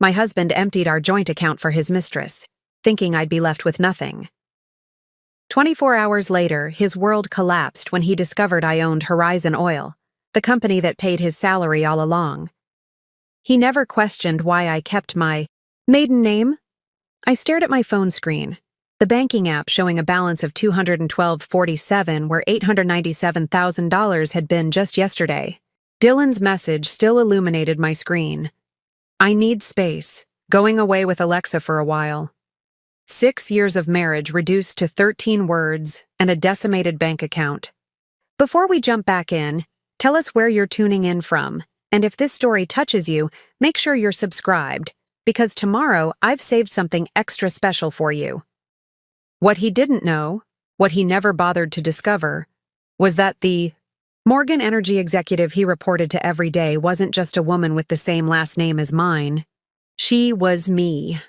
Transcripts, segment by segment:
My husband emptied our joint account for his mistress, thinking I'd be left with nothing. 24 hours later, his world collapsed when he discovered I owned Horizon Oil, the company that paid his salary all along. He never questioned why I kept my maiden name. I stared at my phone screen, the banking app showing a balance of $212.47 where $897,000 had been just yesterday. Dylan's message still illuminated my screen. I need space, going away with Alexa for a while. 6 years of marriage reduced to 13 words and a decimated bank account. Before we jump back in, tell us where you're tuning in from, and if this story touches you, make sure you're subscribed, because tomorrow I've saved something extra special for you. What he didn't know, what he never bothered to discover, was that the Morgan Energy executive he reported to every day wasn't just a woman with the same last name as mine. She was me.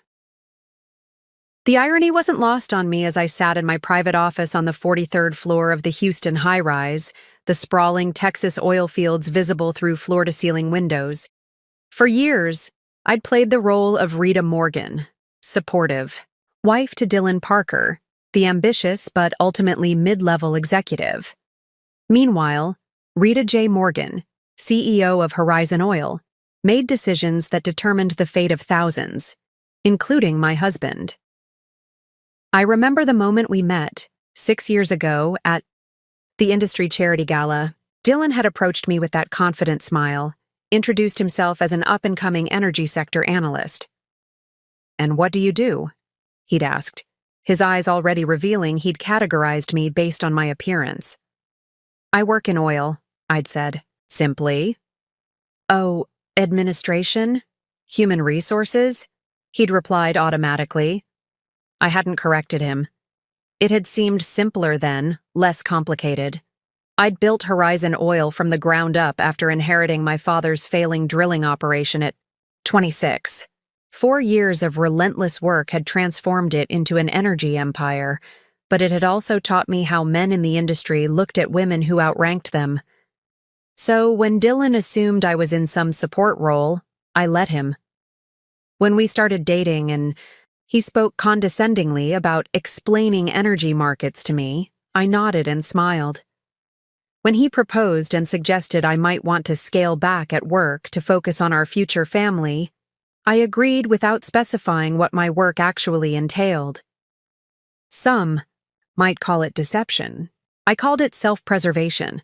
The irony wasn't lost on me as I sat in my private office on the 43rd floor of the Houston high-rise, the sprawling Texas oil fields visible through floor-to-ceiling windows. For years, I'd played the role of Rita Morgan, supportive, wife to Dylan Parker, the ambitious but ultimately mid-level executive. Meanwhile, Rita J. Morgan, CEO of Horizon Oil, made decisions that determined the fate of thousands, including my husband. I remember the moment we met, 6 years ago, at the industry charity gala. Dylan had approached me with that confident smile, introduced himself as an up-and-coming energy sector analyst. "And what do you do?" he'd asked, his eyes already revealing he'd categorized me based on my appearance. "I work in oil," I'd said, simply. "Oh, administration? Human resources?" he'd replied automatically. I hadn't corrected him. It had seemed simpler then, less complicated. I'd built Horizon Oil from the ground up after inheriting my father's failing drilling operation at 26. 4 years of relentless work had transformed it into an energy empire, but it had also taught me how men in the industry looked at women who outranked them. So when Dylan assumed I was in some support role, I let him. When we started dating and he spoke condescendingly about explaining energy markets to me, I nodded and smiled. When he proposed and suggested I might want to scale back at work to focus on our future family, I agreed without specifying what my work actually entailed. Some might call it deception. I called it self-preservation.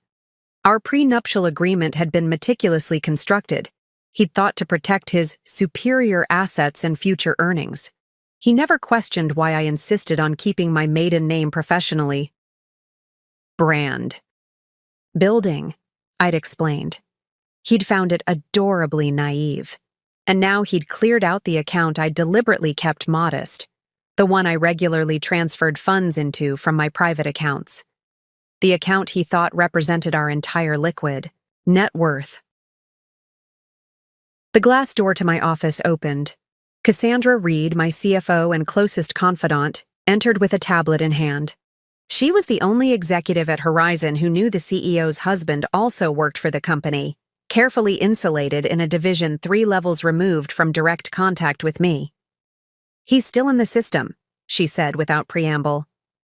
Our prenuptial agreement had been meticulously constructed. He'd thought to protect his superior assets and future earnings. He never questioned why I insisted on keeping my maiden name professionally. Brand. Building, I'd explained. He'd found it adorably naive. And now he'd cleared out the account I deliberately kept modest, the one I regularly transferred funds into from my private accounts. The account he thought represented our entire liquid net worth. The glass door to my office opened. Cassandra Reed, my CFO and closest confidant, entered with a tablet in hand. She was the only executive at Horizon who knew the CEO's husband also worked for the company, carefully insulated in a division 3 levels removed from direct contact with me. "He's still in the system," she said without preamble.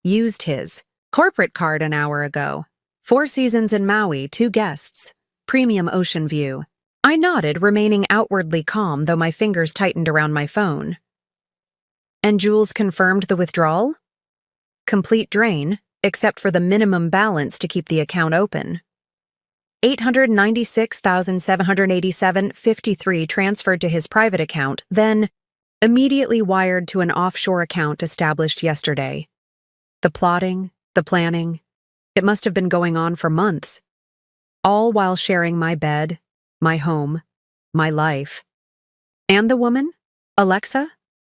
"Used his corporate card an hour ago. 4 seasons in Maui, 2 guests. Premium ocean view." I nodded, remaining outwardly calm, though my fingers tightened around my phone. "And Jules confirmed the withdrawal?" "Complete drain, except for the minimum balance to keep the account open. $896,787.53 transferred to his private account, then immediately wired to an offshore account established yesterday. The plotting, the planning, it must have been going on for months. All while sharing my bed, my home, my life. And the woman? Alexa?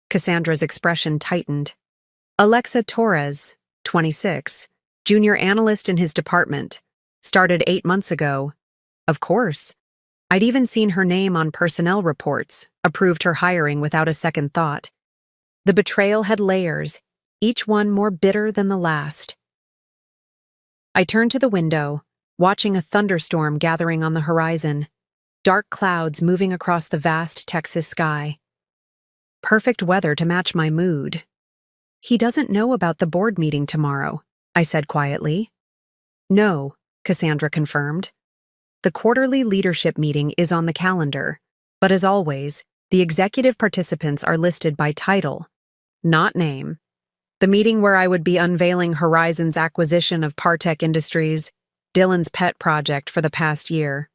Cassandra's expression tightened. Alexa Torres, 26, junior analyst in his department, started 8 months ago. Of course. I'd even seen her name on personnel reports, approved her hiring without a second thought. The betrayal had layers, each one more bitter than the last. I turned to the window, watching a thunderstorm gathering on the horizon, dark clouds moving across the vast Texas sky. perfect weather to match my mood. He doesn't know about the board meeting tomorrow, I said quietly. No, Cassandra confirmed. The quarterly leadership meeting is on the calendar, but as always, the executive participants are listed by title, not name. The meeting where I would be unveiling Horizon's acquisition of Partech Industries, Dylan's pet project for the past year.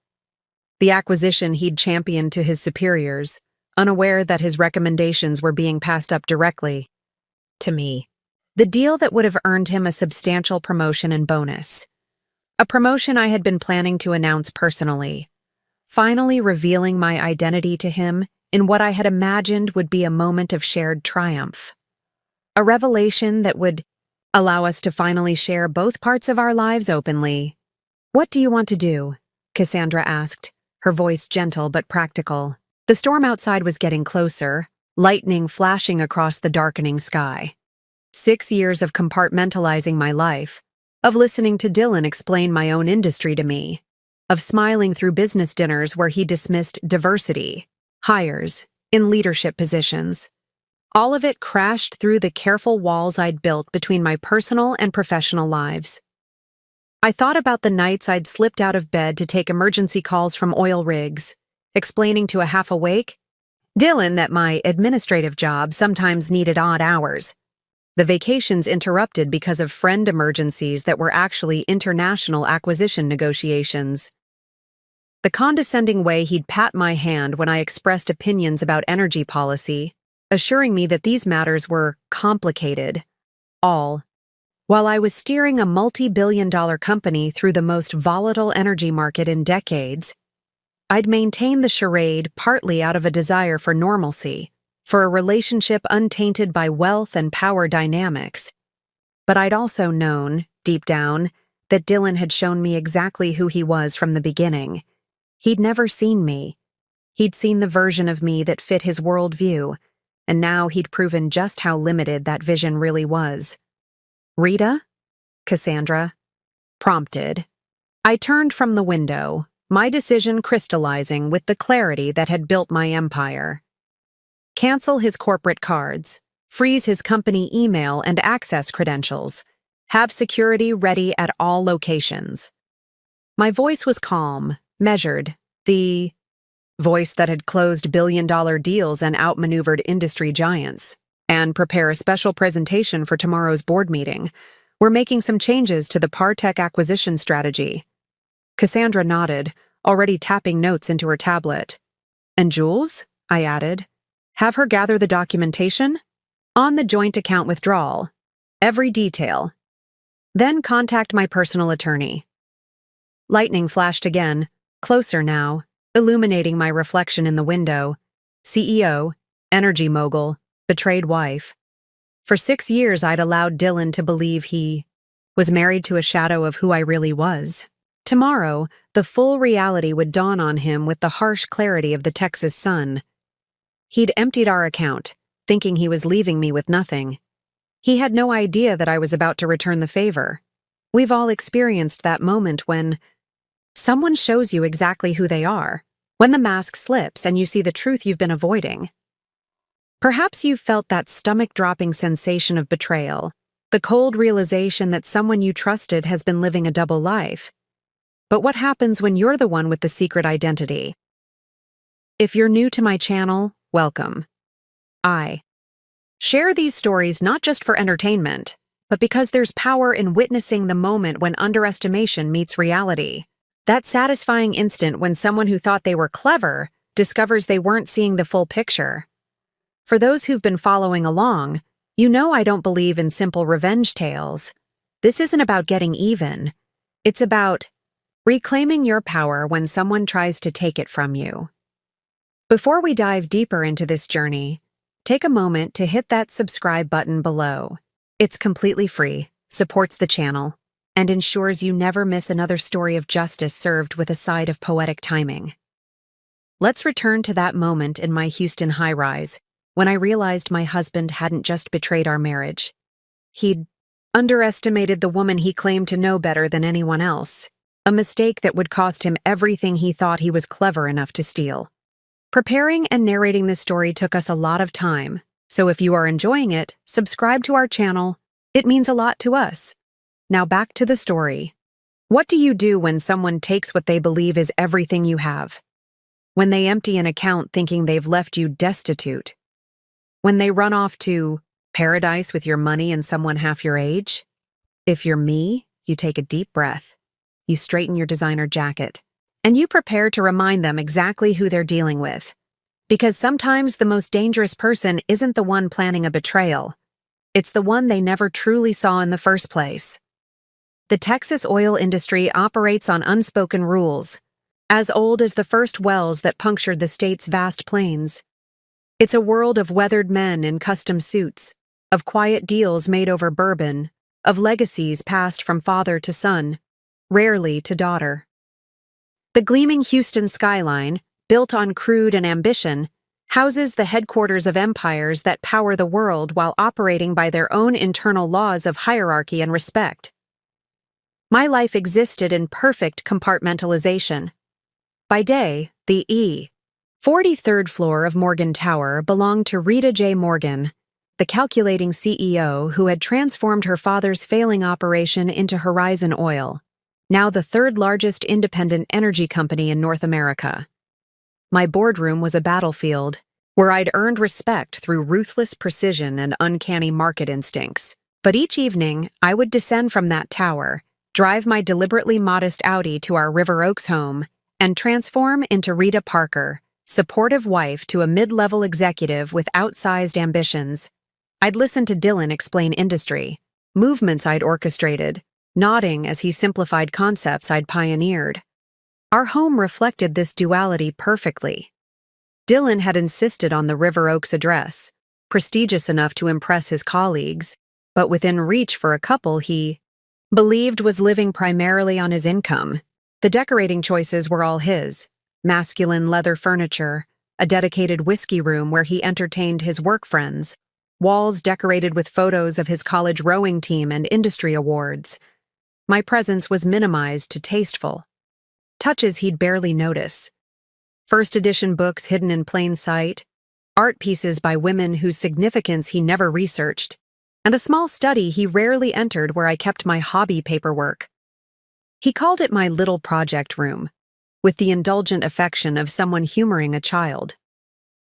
The acquisition he'd championed to his superiors, unaware that his recommendations were being passed up directly to me. The deal that would have earned him a substantial promotion and bonus. A promotion I had been planning to announce personally, finally revealing my identity to him in what I had imagined would be a moment of shared triumph. A revelation that would allow us to finally share both parts of our lives openly. What do you want to do? Cassandra asked, her voice gentle but practical. The storm outside was getting closer, lightning flashing across the darkening sky. 6 years of compartmentalizing my life, of listening to Dylan explain my own industry to me, of smiling through business dinners where he dismissed diversity, hires, in leadership positions. All of it crashed through the careful walls I'd built between my personal and professional lives. I thought about the nights I'd slipped out of bed to take emergency calls from oil rigs, explaining to a half-awake Dylan that my administrative job sometimes needed odd hours. The vacations interrupted because of friend emergencies that were actually international acquisition negotiations. The condescending way he'd pat my hand when I expressed opinions about energy policy, assuring me that these matters were complicated, all while I was steering a multi-billion-dollar company through the most volatile energy market in decades. I'd maintain the charade partly out of a desire for normalcy, for a relationship untainted by wealth and power dynamics. But I'd also known, deep down, that Dylan had shown me exactly who he was from the beginning. He'd never seen me. He'd seen the version of me that fit his worldview, and now he'd proven just how limited that vision really was. Rita? Cassandra prompted. I turned from the window, my decision crystallizing with the clarity that had built my empire. Cancel his corporate cards, freeze his company email and access credentials, have security ready at all locations. My voice was calm, measured, the voice that had closed billion-dollar deals and outmaneuvered industry giants. And prepare a special presentation for tomorrow's board meeting. We're making some changes to the Partech acquisition strategy. Cassandra nodded, already tapping notes into her tablet. And Jules? I added. Have her gather the documentation? On the joint account withdrawal. Every detail. Then contact my personal attorney. Lightning flashed again, closer now, illuminating my reflection in the window. CEO, energy mogul, betrayed wife. For 6 years, I'd allowed Dylan to believe he was married to a shadow of who I really was. Tomorrow, the full reality would dawn on him with the harsh clarity of the Texas sun. He'd emptied our account, thinking he was leaving me with nothing. He had no idea that I was about to return the favor. We've all experienced that moment when someone shows you exactly who they are, when the mask slips and you see the truth you've been avoiding. Perhaps you've felt that stomach-dropping sensation of betrayal, the cold realization that someone you trusted has been living a double life. But what happens when you're the one with the secret identity? If you're new to my channel, welcome. I share these stories not just for entertainment, but because there's power in witnessing the moment when underestimation meets reality. That satisfying instant when someone who thought they were clever discovers they weren't seeing the full picture. For those who've been following along, you know I don't believe in simple revenge tales. This isn't about getting even. It's about reclaiming your power when someone tries to take it from you. Before we dive deeper into this journey, take a moment to hit that subscribe button below. It's completely free, supports the channel, and ensures you never miss another story of justice served with a side of poetic timing. Let's return to that moment in my Houston high-rise, when I realized my husband hadn't just betrayed our marriage. He'd underestimated the woman he claimed to know better than anyone else, a mistake that would cost him everything he thought he was clever enough to steal. Preparing and narrating this story took us a lot of time, so if you are enjoying it, subscribe to our channel. It means a lot to us. Now back to the story. What do you do when someone takes what they believe is everything you have? When they empty an account thinking they've left you destitute? When they run off to paradise with your money and someone half your age? If you're me, you take a deep breath, you straighten your designer jacket, and you prepare to remind them exactly who they're dealing with. Because sometimes the most dangerous person isn't the one planning a betrayal. It's the one they never truly saw in the first place. The Texas oil industry operates on unspoken rules, as old as the first wells that punctured the state's vast plains. It's a world of weathered men in custom suits, of quiet deals made over bourbon, of legacies passed from father to son, rarely to daughter. The gleaming Houston skyline, built on crude and ambition, houses the headquarters of empires that power the world while operating by their own internal laws of hierarchy and respect. My life existed in perfect compartmentalization. By day, the 43rd floor of Morgan Tower belonged to Rita J. Morgan, the calculating CEO who had transformed her father's failing operation into Horizon Oil, now the third largest independent energy company in North America. My boardroom was a battlefield where I'd earned respect through ruthless precision and uncanny market instincts. But each evening, I would descend from that tower, drive my deliberately modest Audi to our River Oaks home, and transform into Rita Parker, supportive wife to a mid-level executive with outsized ambitions. I'd listen to Dylan explain industry, movements I'd orchestrated, nodding as he simplified concepts I'd pioneered. Our home reflected this duality perfectly. Dylan had insisted on the River Oaks address, prestigious enough to impress his colleagues, but within reach for a couple he believed was living primarily on his income. The decorating choices were all his: masculine leather furniture, a dedicated whiskey room where he entertained his work friends, walls decorated with photos of his college rowing team and industry awards. My presence was minimized to tasteful touches he'd barely notice. First edition books hidden in plain sight, art pieces by women whose significance he never researched, and a small study he rarely entered where I kept my hobby paperwork. He called it my little project room, with the indulgent affection of someone humoring a child.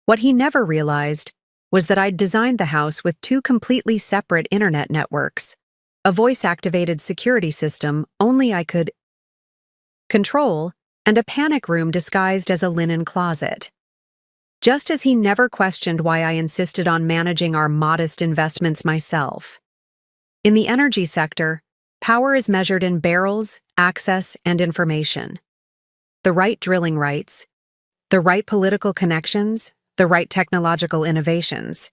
What he never realized was that I'd designed the house with two completely separate internet networks, a voice-activated security system only I could control, and a panic room disguised as a linen closet. Just as he never questioned why I insisted on managing our modest investments myself. In the energy sector, power is measured in barrels, access, and information. The right drilling rights, the right political connections, the right technological innovations,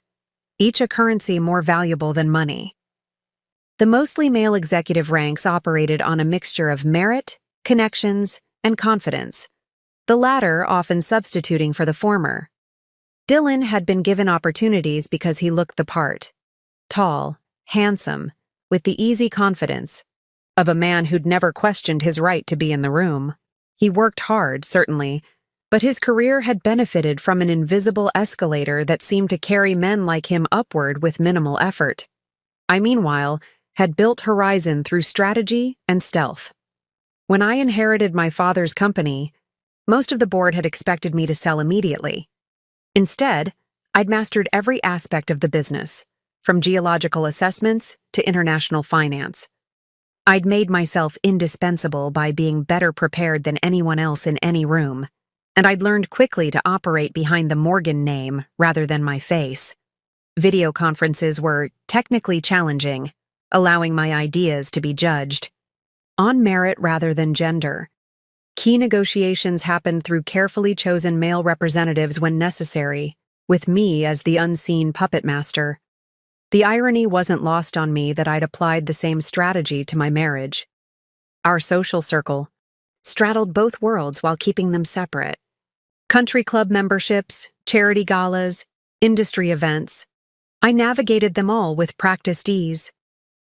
each a currency more valuable than money. The mostly male executive ranks operated on a mixture of merit, connections, and confidence, the latter often substituting for the former. Dylan had been given opportunities because he looked the part. Tall, handsome, with the easy confidence of a man who'd never questioned his right to be in the room. He worked hard, certainly, but his career had benefited from an invisible escalator that seemed to carry men like him upward with minimal effort. I, meanwhile, had built Horizon through strategy and stealth. When I inherited my father's company, most of the board had expected me to sell immediately. Instead, I'd mastered every aspect of the business, from geological assessments to international finance. I'd made myself indispensable by being better prepared than anyone else in any room, and I'd learned quickly to operate behind the Morgan name rather than my face. Video conferences were technically challenging, allowing my ideas to be judged on merit rather than gender. Key negotiations happened through carefully chosen male representatives when necessary, with me as the unseen puppet master. The irony wasn't lost on me that I'd applied the same strategy to my marriage. Our social circle straddled both worlds while keeping them separate. Country club memberships, charity galas, industry events. I navigated them all with practiced ease.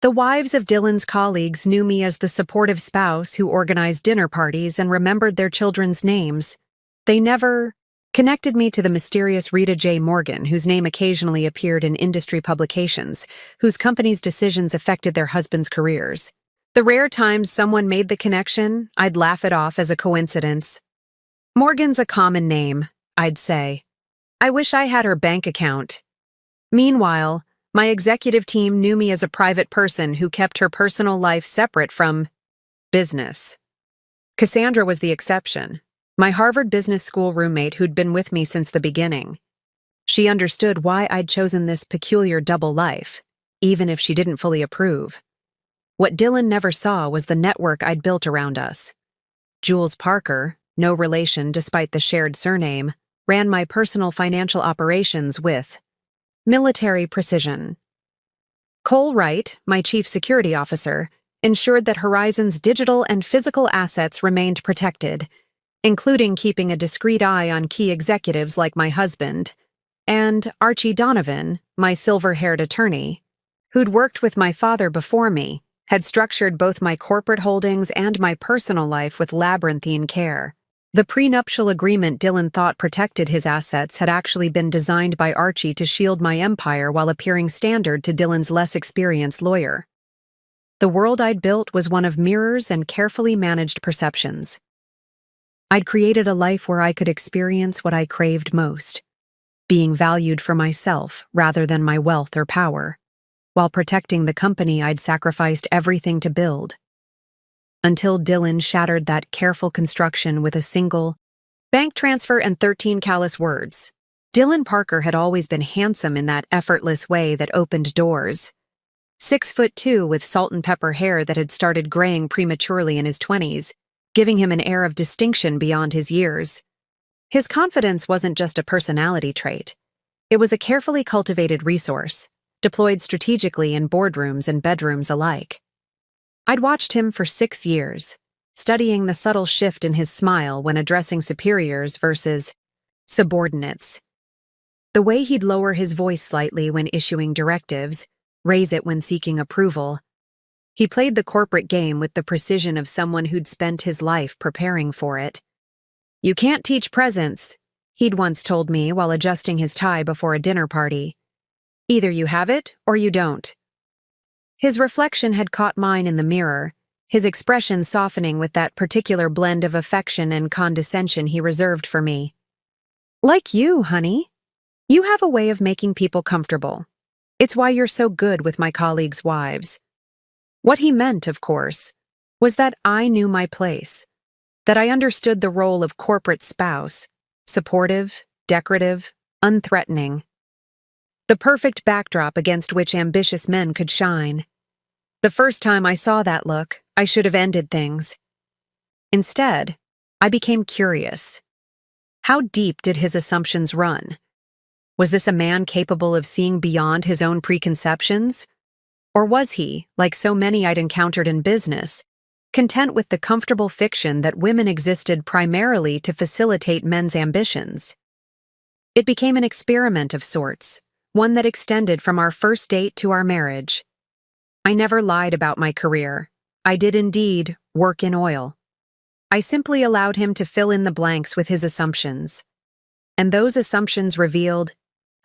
The wives of Dylan's colleagues knew me as the supportive spouse who organized dinner parties and remembered their children's names. They never connected me to the mysterious Rita J. Morgan, whose name occasionally appeared in industry publications, whose company's decisions affected their husbands' careers. The rare times someone made the connection, I'd laugh it off as a coincidence. Morgan's a common name, I'd say. I wish I had her bank account. Meanwhile, my executive team knew me as a private person who kept her personal life separate from business. Cassandra was the exception, my Harvard Business School roommate who'd been with me since the beginning. She understood why I'd chosen this peculiar double life, even if she didn't fully approve. What Dylan never saw was the network I'd built around us. Jules Parker, no relation despite the shared surname, ran my personal financial operations with military precision. Cole Wright, my chief security officer, ensured that Horizon's digital and physical assets remained protected, including keeping a discreet eye on key executives like my husband, and Archie Donovan, my silver-haired attorney, who'd worked with my father before me, had structured both my corporate holdings and my personal life with labyrinthine care. The prenuptial agreement Dylan thought protected his assets had actually been designed by Archie to shield my empire while appearing standard to Dylan's less experienced lawyer. The world I'd built was one of mirrors and carefully managed perceptions. I'd created a life where I could experience what I craved most, being valued for myself rather than my wealth or power, while protecting the company I'd sacrificed everything to build. Until Dylan shattered that careful construction with a single bank transfer and 13 callous words. Dylan Parker had always been handsome in that effortless way that opened doors. 6'2" with salt and pepper hair that had started graying prematurely in his 20s, giving him an air of distinction beyond his years. His confidence wasn't just a personality trait. It was a carefully cultivated resource, deployed strategically in boardrooms and bedrooms alike. I'd watched him for 6 years, studying the subtle shift in his smile when addressing superiors versus subordinates. The way he'd lower his voice slightly when issuing directives, raise it when seeking approval. He played the corporate game with the precision of someone who'd spent his life preparing for it. "You can't teach presence," he'd once told me while adjusting his tie before a dinner party. "Either you have it or you don't." His reflection had caught mine in the mirror, his expression softening with that particular blend of affection and condescension he reserved for me. "Like you, honey. You have a way of making people comfortable. It's why you're so good with my colleagues' wives." What he meant, of course, was that I knew my place, that I understood the role of corporate spouse, supportive, decorative, unthreatening. The perfect backdrop against which ambitious men could shine. The first time I saw that look, I should have ended things. Instead, I became curious. How deep did his assumptions run? Was this a man capable of seeing beyond his own preconceptions? Or was he, like so many I'd encountered in business, content with the comfortable fiction that women existed primarily to facilitate men's ambitions? It became an experiment of sorts, one that extended from our first date to our marriage. I never lied about my career. I did indeed work in oil. I simply allowed him to fill in the blanks with his assumptions. And those assumptions revealed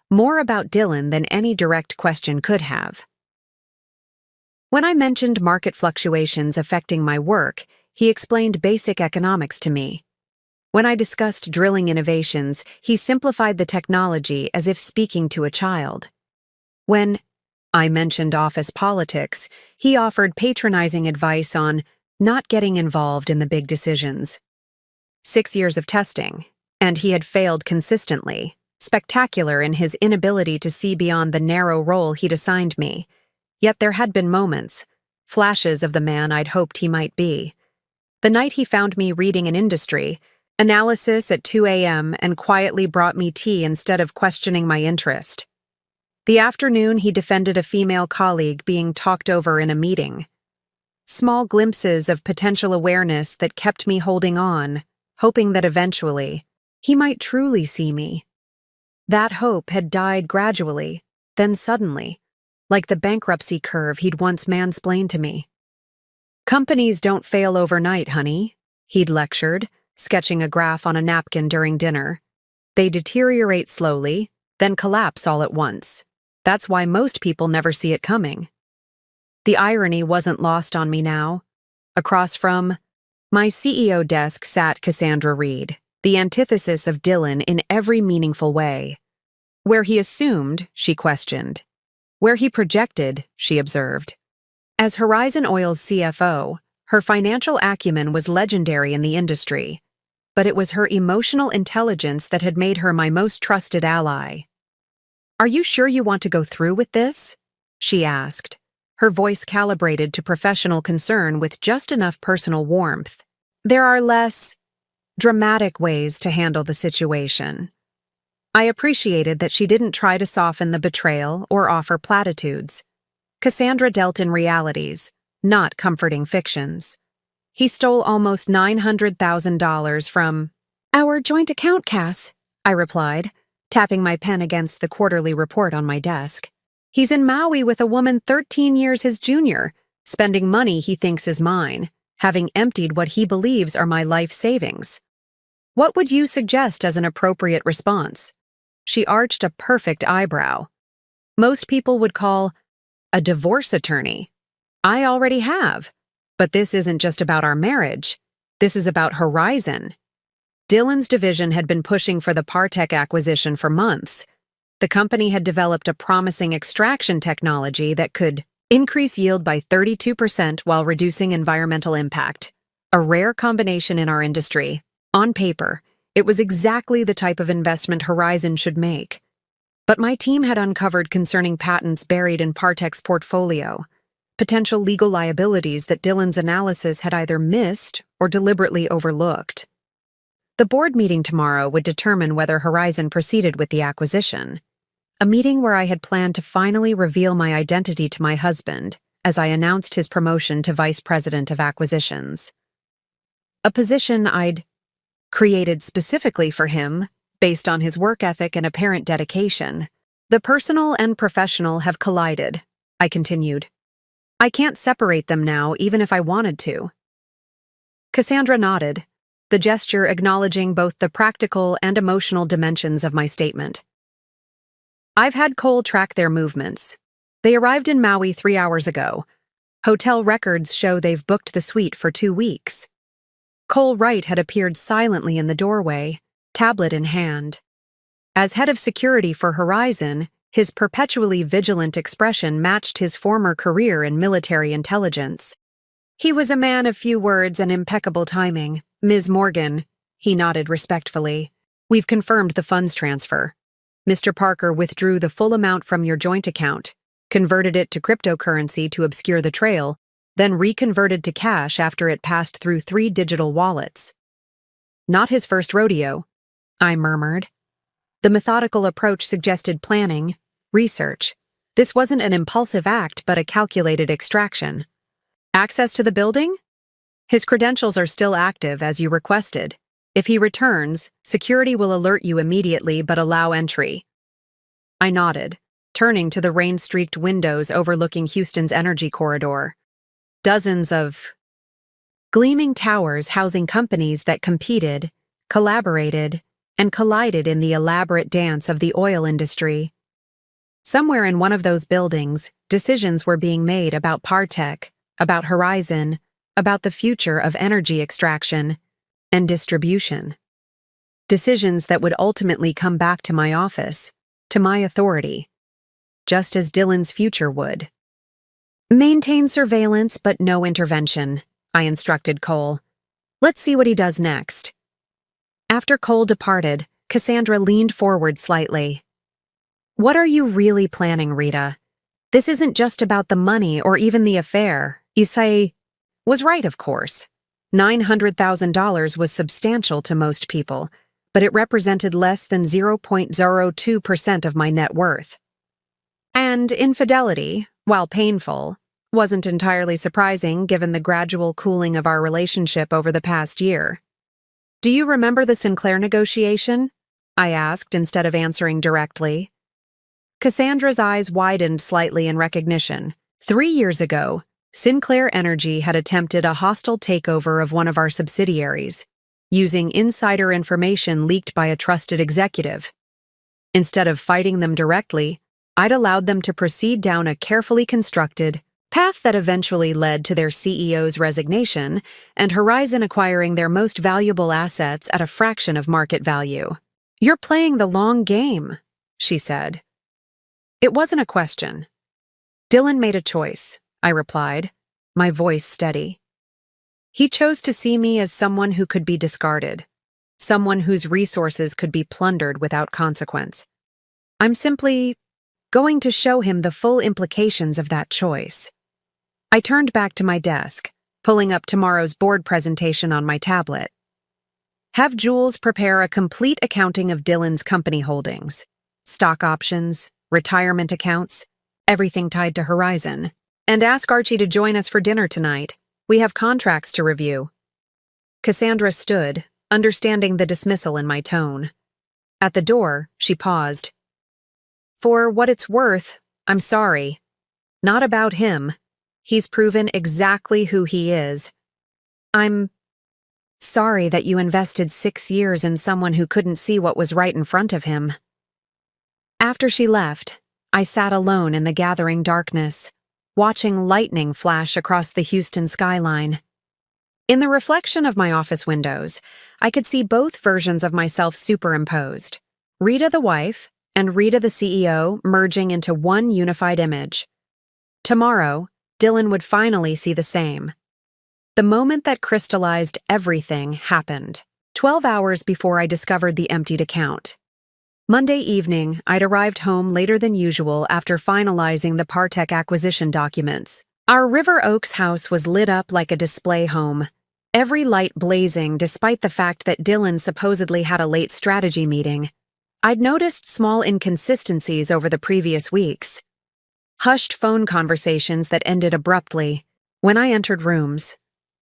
more about Dylan than any direct question could have. When I mentioned market fluctuations affecting my work, he explained basic economics to me. When I discussed drilling innovations, he simplified the technology as if speaking to a child. When I mentioned office politics, he offered patronizing advice on not getting involved in the big decisions. 6 years of testing, and he had failed consistently, spectacular in his inability to see beyond the narrow role he'd assigned me. Yet there had been moments, flashes of the man I'd hoped he might be. The night he found me reading an industry analysis at 2 a.m. and quietly brought me tea instead of questioning my interest. The afternoon he defended a female colleague being talked over in a meeting. Small glimpses of potential awareness that kept me holding on, hoping that eventually he might truly see me. That hope had died gradually, then suddenly, like the bankruptcy curve he'd once mansplained to me. "Companies don't fail overnight, honey," he'd lectured, sketching a graph on a napkin during dinner. They deteriorate slowly, then collapse all at once. That's why most people never see it coming. The irony wasn't lost on me now. Across from my CEO desk sat Cassandra Reed, the antithesis of Dylan in every meaningful way. Where he assumed, she questioned. Where he projected, she observed. As Horizon Oil's CFO, her financial acumen was legendary in the industry, but it was her emotional intelligence that had made her my most trusted ally. "Are you sure you want to go through with this?" she asked, her voice calibrated to professional concern with just enough personal warmth. "There are less dramatic ways to handle the situation." I appreciated that she didn't try to soften the betrayal or offer platitudes. Cassandra dealt in realities, not comforting fictions. "He stole almost $900,000 from our joint account, Cass," I replied, tapping my pen against the quarterly report on my desk. "He's in Maui with a woman 13 years his junior, spending money he thinks is mine, having emptied what he believes are my life savings. What would you suggest as an appropriate response?" She arched a perfect eyebrow. "Most people would call a divorce attorney. I already have. But this isn't just about our marriage. This is about Horizon." Dylan's division had been pushing for the Partech acquisition for months. The company had developed a promising extraction technology that could increase yield by 32% while reducing environmental impact. A rare combination in our industry. On paper, it was exactly the type of investment Horizon should make. But my team had uncovered concerning patents buried in Partech's portfolio, potential legal liabilities that Dylan's analysis had either missed or deliberately overlooked. The board meeting tomorrow would determine whether Horizon proceeded with the acquisition, a meeting where I had planned to finally reveal my identity to my husband as I announced his promotion to Vice President of Acquisitions. A position I'd created specifically for him based on his work ethic and apparent dedication. "The personal and professional have collided," I continued. "I can't separate them now, even if I wanted to." Cassandra nodded, the gesture acknowledging both the practical and emotional dimensions of my statement. "I've had Cole track their movements. They arrived in Maui 3 hours ago. Hotel records show they've booked the suite for 2 weeks. Cole Wright had appeared silently in the doorway, tablet in hand. As head of security for Horizon, his perpetually vigilant expression matched his former career in military intelligence. He was a man of few words and impeccable timing. "Ms. Morgan," he nodded respectfully, "we've confirmed the funds transfer. Mr. Parker withdrew the full amount from your joint account, converted it to cryptocurrency to obscure the trail, then reconverted to cash after it passed through 3 digital wallets." "Not his first rodeo," I murmured. The methodical approach suggested planning, research. This wasn't an impulsive act, but a calculated extraction. "Access to the building? His credentials are still active, as you requested. If he returns, security will alert you immediately but allow entry." I nodded, turning to the rain-streaked windows overlooking Houston's energy corridor. Dozens of gleaming towers housing companies that competed, collaborated, and collided in the elaborate dance of the oil industry. Somewhere in one of those buildings, decisions were being made about Partech, about Horizon, about the future of energy extraction and distribution. Decisions that would ultimately come back to my office, to my authority, just as Dylan's future would. "Maintain surveillance but no intervention," I instructed Cole. "Let's see what he does next." After Cole departed, Cassandra leaned forward slightly. "What are you really planning, Rita? This isn't just about the money or even the affair. Issei was right, of course. $900,000 was substantial to most people, but it represented less than 0.02% of my net worth. And infidelity, while painful, wasn't entirely surprising given the gradual cooling of our relationship over the past year. "Do you remember the Sinclair negotiation?" I asked instead of answering directly. Cassandra's eyes widened slightly in recognition. 3 years ago, Sinclair Energy had attempted a hostile takeover of one of our subsidiaries. using insider information leaked by a trusted executive. Instead of fighting them directly, I'd allowed them to proceed down a carefully constructed path that eventually led to their CEO's resignation and Horizon acquiring their most valuable assets at a fraction of market value. "You're playing the long game," she said. It wasn't a question. "Dylan made a choice," I replied, my voice steady. "He chose to see me as someone who could be discarded, someone whose resources could be plundered without consequence. I'm simply going to show him the full implications of that choice." I turned back to my desk, pulling up tomorrow's board presentation on my tablet. Have Jules prepare a complete accounting of Dylan's company holdings, stock options, retirement accounts, everything tied to Horizon, and ask Archie to join us for dinner tonight. We have contracts to review. Cassandra stood, understanding the dismissal in my tone. At the door, she paused. "For what it's worth, I'm sorry. Not about him. He's proven exactly who he is. I'm sorry that you invested 6 years in someone who couldn't see what was right in front of him." After she left, I sat alone in the gathering darkness, watching lightning flash across the Houston skyline. In the reflection of my office windows, I could see both versions of myself superimposed, Rita the wife and Rita the CEO merging into one unified image. Tomorrow, Dylan would finally see the same. The moment that crystallized everything happened, 12 hours before I discovered the emptied account. Monday evening, I'd arrived home later than usual after finalizing the Partech acquisition documents. Our River Oaks house was lit up like a display home, every light blazing despite the fact that Dylan supposedly had a late strategy meeting. I'd noticed small inconsistencies over the previous weeks. Hushed phone conversations that ended abruptly when I entered rooms,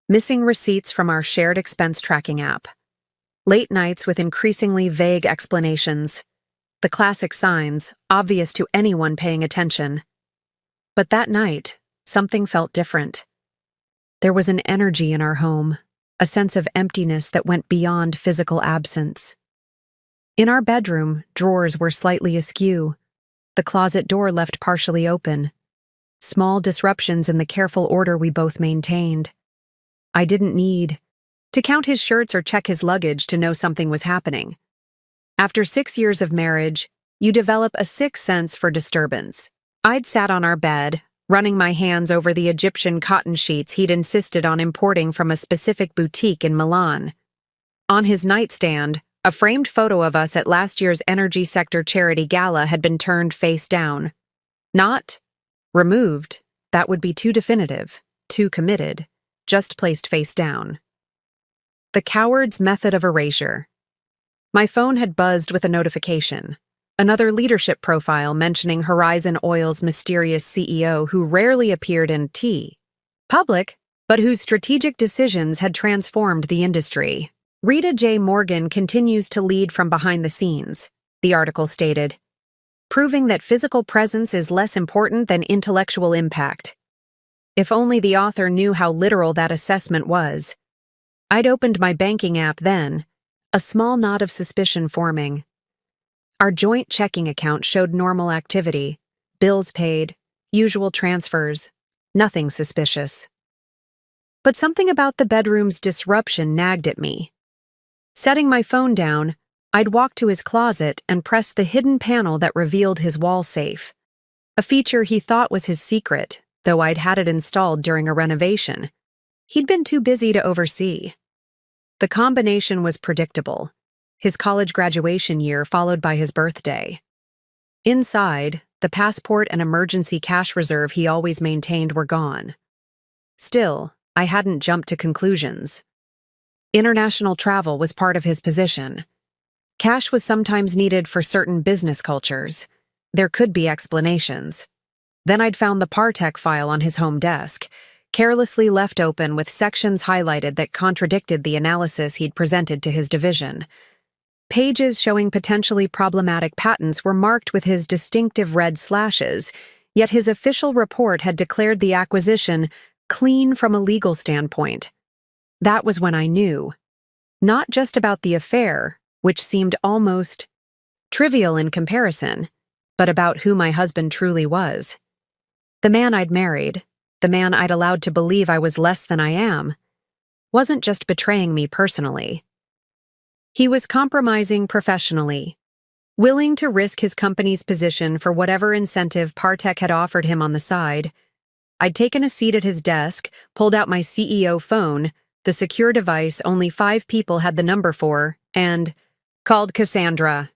missing receipts from our shared expense tracking app, late nights with increasingly vague explanations, the classic signs obvious to anyone paying attention. But that night, something felt different. There was an energy in our home, a sense of emptiness that went beyond physical absence. In our bedroom, drawers were slightly askew, the closet door left partially open, small disruptions in the careful order we both maintained. I didn't need to count his shirts or check his luggage to know something was happening. After 6 years of marriage, you develop a sixth sense for disturbance. I'd sat on our bed, running my hands over the Egyptian cotton sheets he'd insisted on importing from a specific boutique in Milan. On his nightstand, a framed photo of us at last year's energy sector charity gala had been turned face down. Not removed, that would be too definitive, too committed, just placed face down. The coward's method of erasure. My phone had buzzed with a notification. Another leadership profile mentioning Horizon Oil's mysterious CEO who rarely appeared in public, but whose strategic decisions had transformed the industry. Rita J. Morgan continues to lead from behind the scenes, the article stated, proving that physical presence is less important than intellectual impact. If only the author knew how literal that assessment was. I'd opened my banking app then, a small knot of suspicion forming. Our joint checking account showed normal activity, bills paid, usual transfers, nothing suspicious. But something about the bedroom's disruption nagged at me. Setting my phone down, I'd walk to his closet and press the hidden panel that revealed his wall safe, a feature he thought was his secret, though I'd had it installed during a renovation. He'd been too busy to oversee. The combination was predictable. His college graduation year followed by his birthday. Inside, the passport and emergency cash reserve he always maintained were gone. Still, I hadn't jumped to conclusions. International travel was part of his position. Cash was sometimes needed for certain business cultures. There could be explanations. Then I'd found the Partech file on his home desk, carelessly left open with sections highlighted that contradicted the analysis he'd presented to his division. Pages showing potentially problematic patents were marked with his distinctive red slashes, yet his official report had declared the acquisition clean from a legal standpoint. That was when I knew. Not just about the affair, which seemed almost trivial in comparison, but about who my husband truly was. The man I'd married, the man I'd allowed to believe I was less than I am, wasn't just betraying me personally. He was compromising professionally, willing to risk his company's position for whatever incentive Partech had offered him on the side. I'd taken a seat at his desk, pulled out my CEO phone, the secure device only 5 people had the number for, and called Cassandra.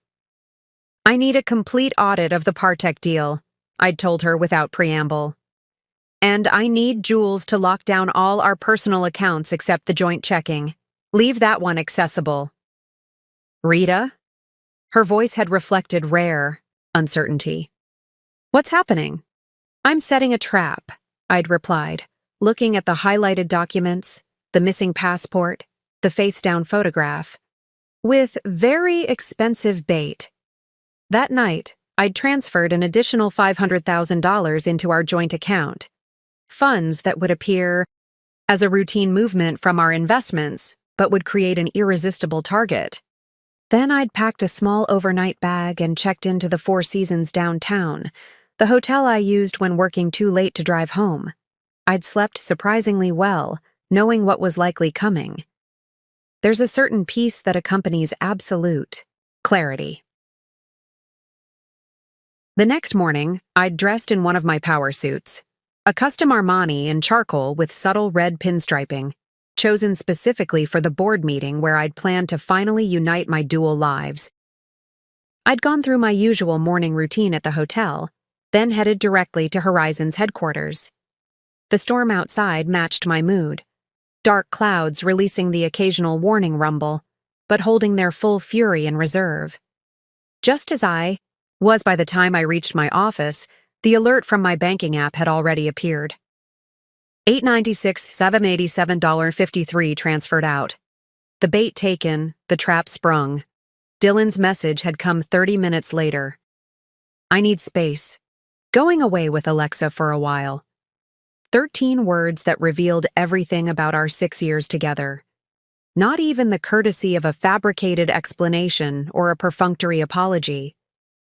"I need a complete audit of the Partech deal," I'd told her without preamble. "And I need Jules to lock down all our personal accounts except the joint checking. Leave that one accessible." "Rita?" Her voice had reflected rare uncertainty. "What's happening?" "I'm setting a trap," I'd replied, looking at the highlighted documents, the missing passport, the face-down photograph, with very expensive bait. That night, I'd transferred an additional $500,000 into our joint account, funds that would appear as a routine movement from our investments, but would create an irresistible target. Then I'd packed a small overnight bag and checked into the Four Seasons downtown, the hotel I used when working too late to drive home. I'd slept surprisingly well, knowing what was likely coming. There's a certain peace that accompanies absolute clarity. The next morning, I'd dressed in one of my power suits, a custom Armani in charcoal with subtle red pinstriping, chosen specifically for the board meeting where I'd planned to finally unite my dual lives. I'd gone through my usual morning routine at the hotel, then headed directly to Horizon's headquarters. The storm outside matched my mood, dark clouds releasing the occasional warning rumble, but holding their full fury in reserve. Just as I was by the time I reached my office, the alert from my banking app had already appeared. $896,787.53 transferred out. The bait taken, the trap sprung. Dylan's message had come 30 minutes later. "I need space. Going away with Alexa for a while." 13 words that revealed everything about our 6 years together. Not even the courtesy of a fabricated explanation or a perfunctory apology.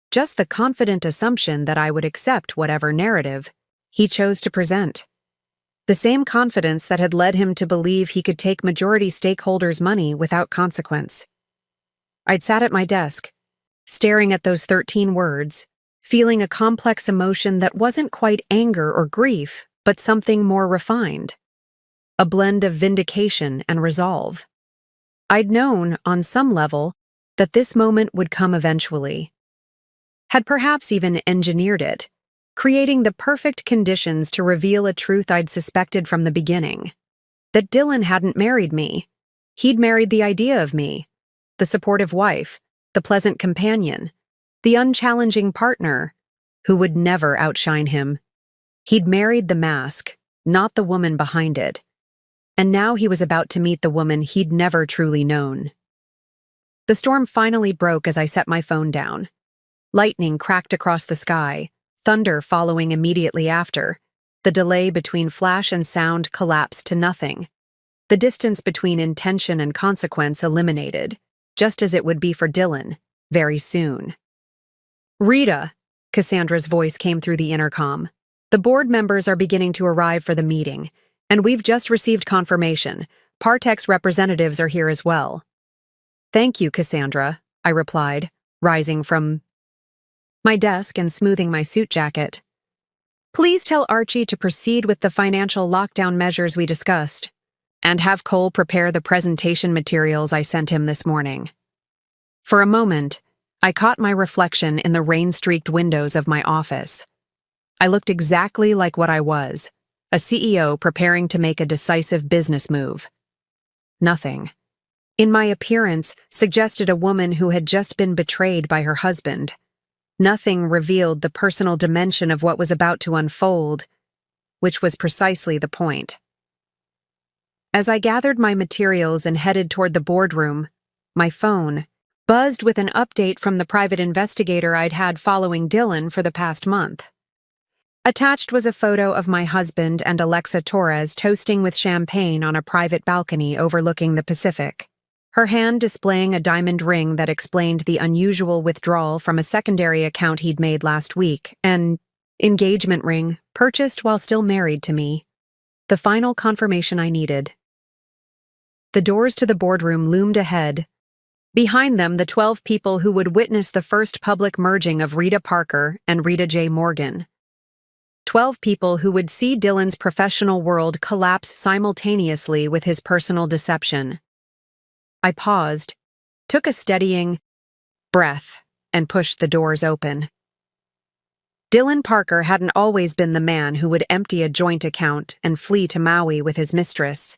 Just the confident assumption that I would accept whatever narrative he chose to present. The same confidence that had led him to believe he could take majority stakeholders' money without consequence. I'd sat at my desk, staring at those 13 words, feeling a complex emotion that wasn't quite anger or grief, but something more refined. A blend of vindication and resolve. I'd known, on some level, that this moment would come eventually. Had perhaps even engineered it, creating the perfect conditions to reveal a truth I'd suspected from the beginning. That Dylan hadn't married me. He'd married the idea of me, the supportive wife, the pleasant companion, the unchallenging partner, who would never outshine him. He'd married the mask, not the woman behind it. And now he was about to meet the woman he'd never truly known. The storm finally broke as I set my phone down. Lightning cracked across the sky, thunder following immediately after. The delay between flash and sound collapsed to nothing. The distance between intention and consequence eliminated, just as it would be for Dylan, very soon. "Rita," Cassandra's voice came through the intercom. "The board members are beginning to arrive for the meeting, and we've just received confirmation. Partech's representatives are here as well." "Thank you, Cassandra," I replied, rising from my desk and smoothing my suit jacket. "Please tell Archie to proceed with the financial lockdown measures we discussed, and have Cole prepare the presentation materials I sent him this morning." For a moment, I caught my reflection in the rain-streaked windows of my office. I looked exactly like what I was, a CEO preparing to make a decisive business move. Nothing in my appearance suggested a woman who had just been betrayed by her husband. Nothing revealed the personal dimension of what was about to unfold, which was precisely the point. As I gathered my materials and headed toward the boardroom, my phone buzzed with an update from the private investigator I'd had following Dylan for the past month. Attached was a photo of my husband and Alexa Torres toasting with champagne on a private balcony overlooking the Pacific. her hand displaying a diamond ring that explained the unusual withdrawal from a secondary account he'd made last week, an engagement ring purchased while still married to me. The final confirmation I needed. The doors to the boardroom loomed ahead. Behind them, the 12 people who would witness the first public merging of Rita Parker and Rita J. Morgan. 12 people who would see Dylan's professional world collapse simultaneously with his personal deception. I paused, took a steadying breath, and pushed the doors open. Dylan Parker hadn't always been the man who would empty a joint account and flee to Maui with his mistress.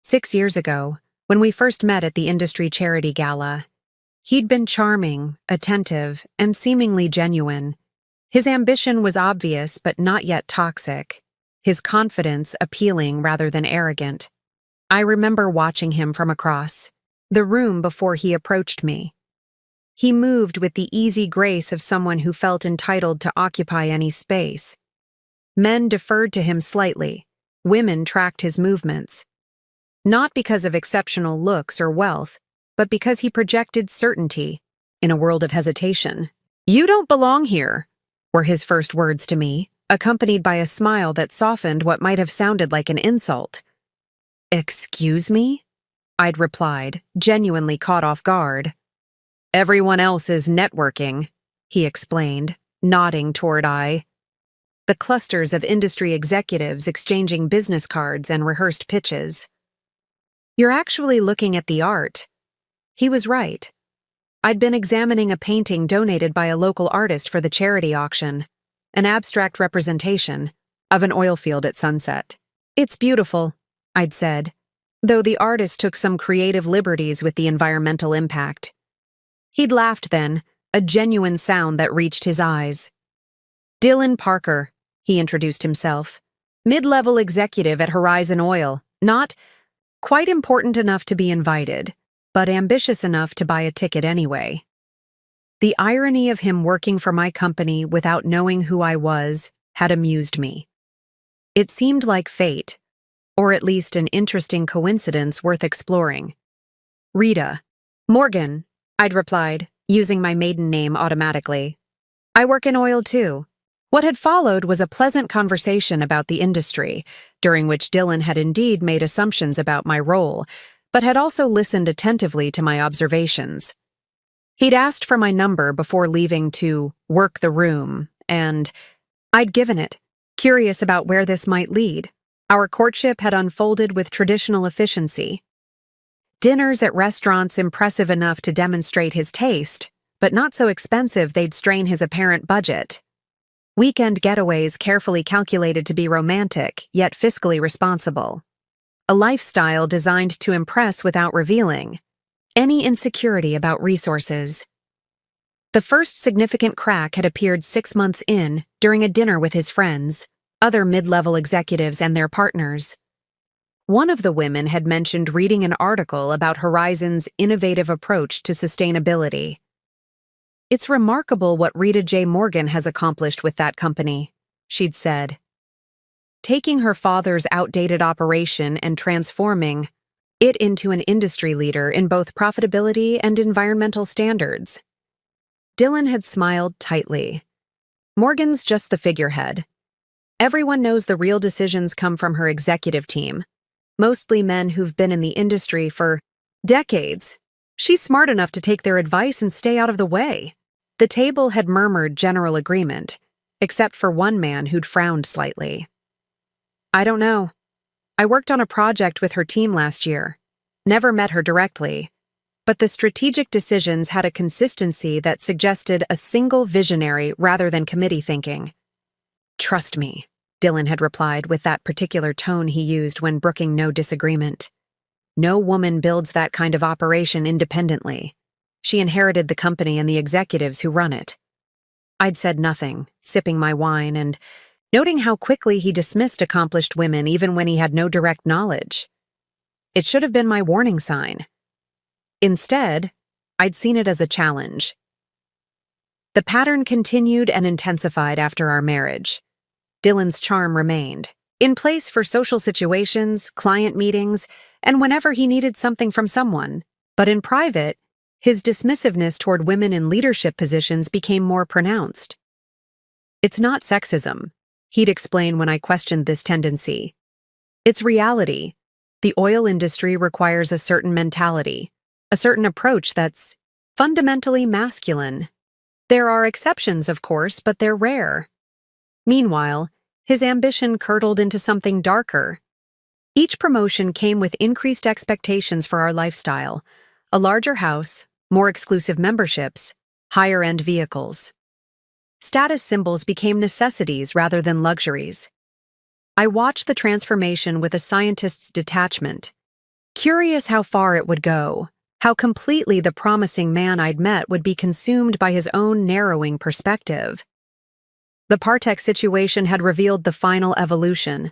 6 years ago, when we first met at the industry charity gala, he'd been charming, attentive, and seemingly genuine. His ambition was obvious but not yet toxic, his confidence appealing rather than arrogant. I remember watching him from across the room before he approached me. He moved with the easy grace of someone who felt entitled to occupy any space. Men deferred to him slightly, women tracked his movements. Not because of exceptional looks or wealth, but because he projected certainty in a world of hesitation. "You don't belong here," were his first words to me, accompanied by a smile that softened what might have sounded like an insult. "Excuse me?" I'd replied, genuinely caught off guard. "Everyone else is networking," he explained, nodding toward the clusters of industry executives exchanging business cards and rehearsed pitches. "You're actually looking at the art." He was right. I'd been examining a painting donated by a local artist for the charity auction, an abstract representation of an oil field at sunset. "It's beautiful," I'd said, though the artist took some creative liberties with the environmental impact. He'd laughed then, a genuine sound that reached his eyes. "Dylan Parker," he introduced himself. "Mid-level executive at Horizon Oil. Not quite important enough to be invited, but ambitious enough to buy a ticket anyway." The irony of him working for my company without knowing who I was had amused me. It seemed like fate, or at least an interesting coincidence worth exploring. "Rita Morgan," I'd replied, using my maiden name automatically. "I work in oil too." What had followed was a pleasant conversation about the industry, during which Dylan had indeed made assumptions about my role, but had also listened attentively to my observations. He'd asked for my number before leaving to work the room, and I'd given it, curious about where this might lead. Our courtship had unfolded with traditional efficiency. Dinners at restaurants impressive enough to demonstrate his taste, but not so expensive they'd strain his apparent budget. Weekend getaways carefully calculated to be romantic, yet fiscally responsible. A lifestyle designed to impress without revealing any insecurity about resources. The first significant crack had appeared 6 months in, during a dinner with his friends, other mid-level executives and their partners. One of the women had mentioned reading an article about Horizon's innovative approach to sustainability. "It's remarkable what Rita J. Morgan has accomplished with that company," she'd said. "Taking her father's outdated operation and transforming it into an industry leader in both profitability and environmental standards." Dylan had smiled tightly. "Morgan's just the figurehead. Everyone knows the real decisions come from her executive team, mostly men who've been in the industry for decades. She's smart enough to take their advice and stay out of the way." The table had murmured general agreement, except for one man who'd frowned slightly. "I don't know. I worked on a project with her team last year. Never met her directly, but the strategic decisions had a consistency that suggested a single visionary rather than committee thinking." "Trust me," Dylan had replied with that particular tone he used when brooking no disagreement. "No woman builds that kind of operation independently. She inherited the company and the executives who run it." I'd said nothing, sipping my wine and noting how quickly he dismissed accomplished women even when he had no direct knowledge. It should have been my warning sign. Instead, I'd seen it as a challenge. The pattern continued and intensified after our marriage. Dylan's charm remained, in place for social situations, client meetings, and whenever he needed something from someone. But in private, his dismissiveness toward women in leadership positions became more pronounced. "It's not sexism," he'd explain when I questioned this tendency. "It's reality. The oil industry requires a certain mentality, a certain approach that's fundamentally masculine. There are exceptions, of course, but they're rare." Meanwhile, his ambition curdled into something darker. Each promotion came with increased expectations for our lifestyle: a larger house, more exclusive memberships, higher-end vehicles. Status symbols became necessities rather than luxuries. I watched the transformation with a scientist's detachment, curious how far it would go, how completely the promising man I'd met would be consumed by his own narrowing perspective. The Partek situation had revealed the final evolution.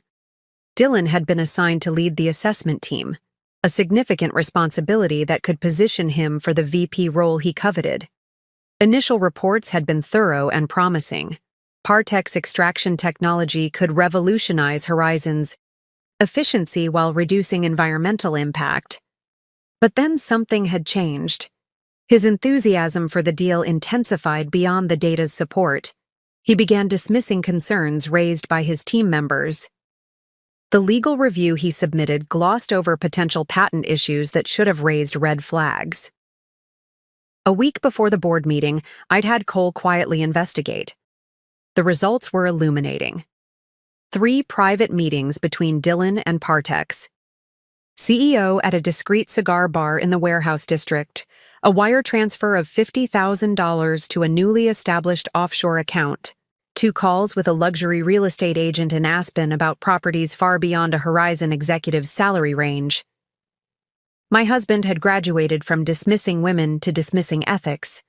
Dylan had been assigned to lead the assessment team, a significant responsibility that could position him for the VP role he coveted. Initial reports had been thorough and promising. Partek's extraction technology could revolutionize Horizon's efficiency while reducing environmental impact. But then something had changed. His enthusiasm for the deal intensified beyond the data's support. He began dismissing concerns raised by his team members. The legal review he submitted glossed over potential patent issues that should have raised red flags. A week before the board meeting, I'd had Cole quietly investigate. The results were illuminating. 3 private meetings between Dylan and Partek's CEO at a discreet cigar bar in the warehouse district, a wire transfer of $50,000 to a newly established offshore account, 2 calls with a luxury real estate agent in Aspen about properties far beyond a Horizon executive's salary range. My husband had graduated from dismissing women to dismissing ethics.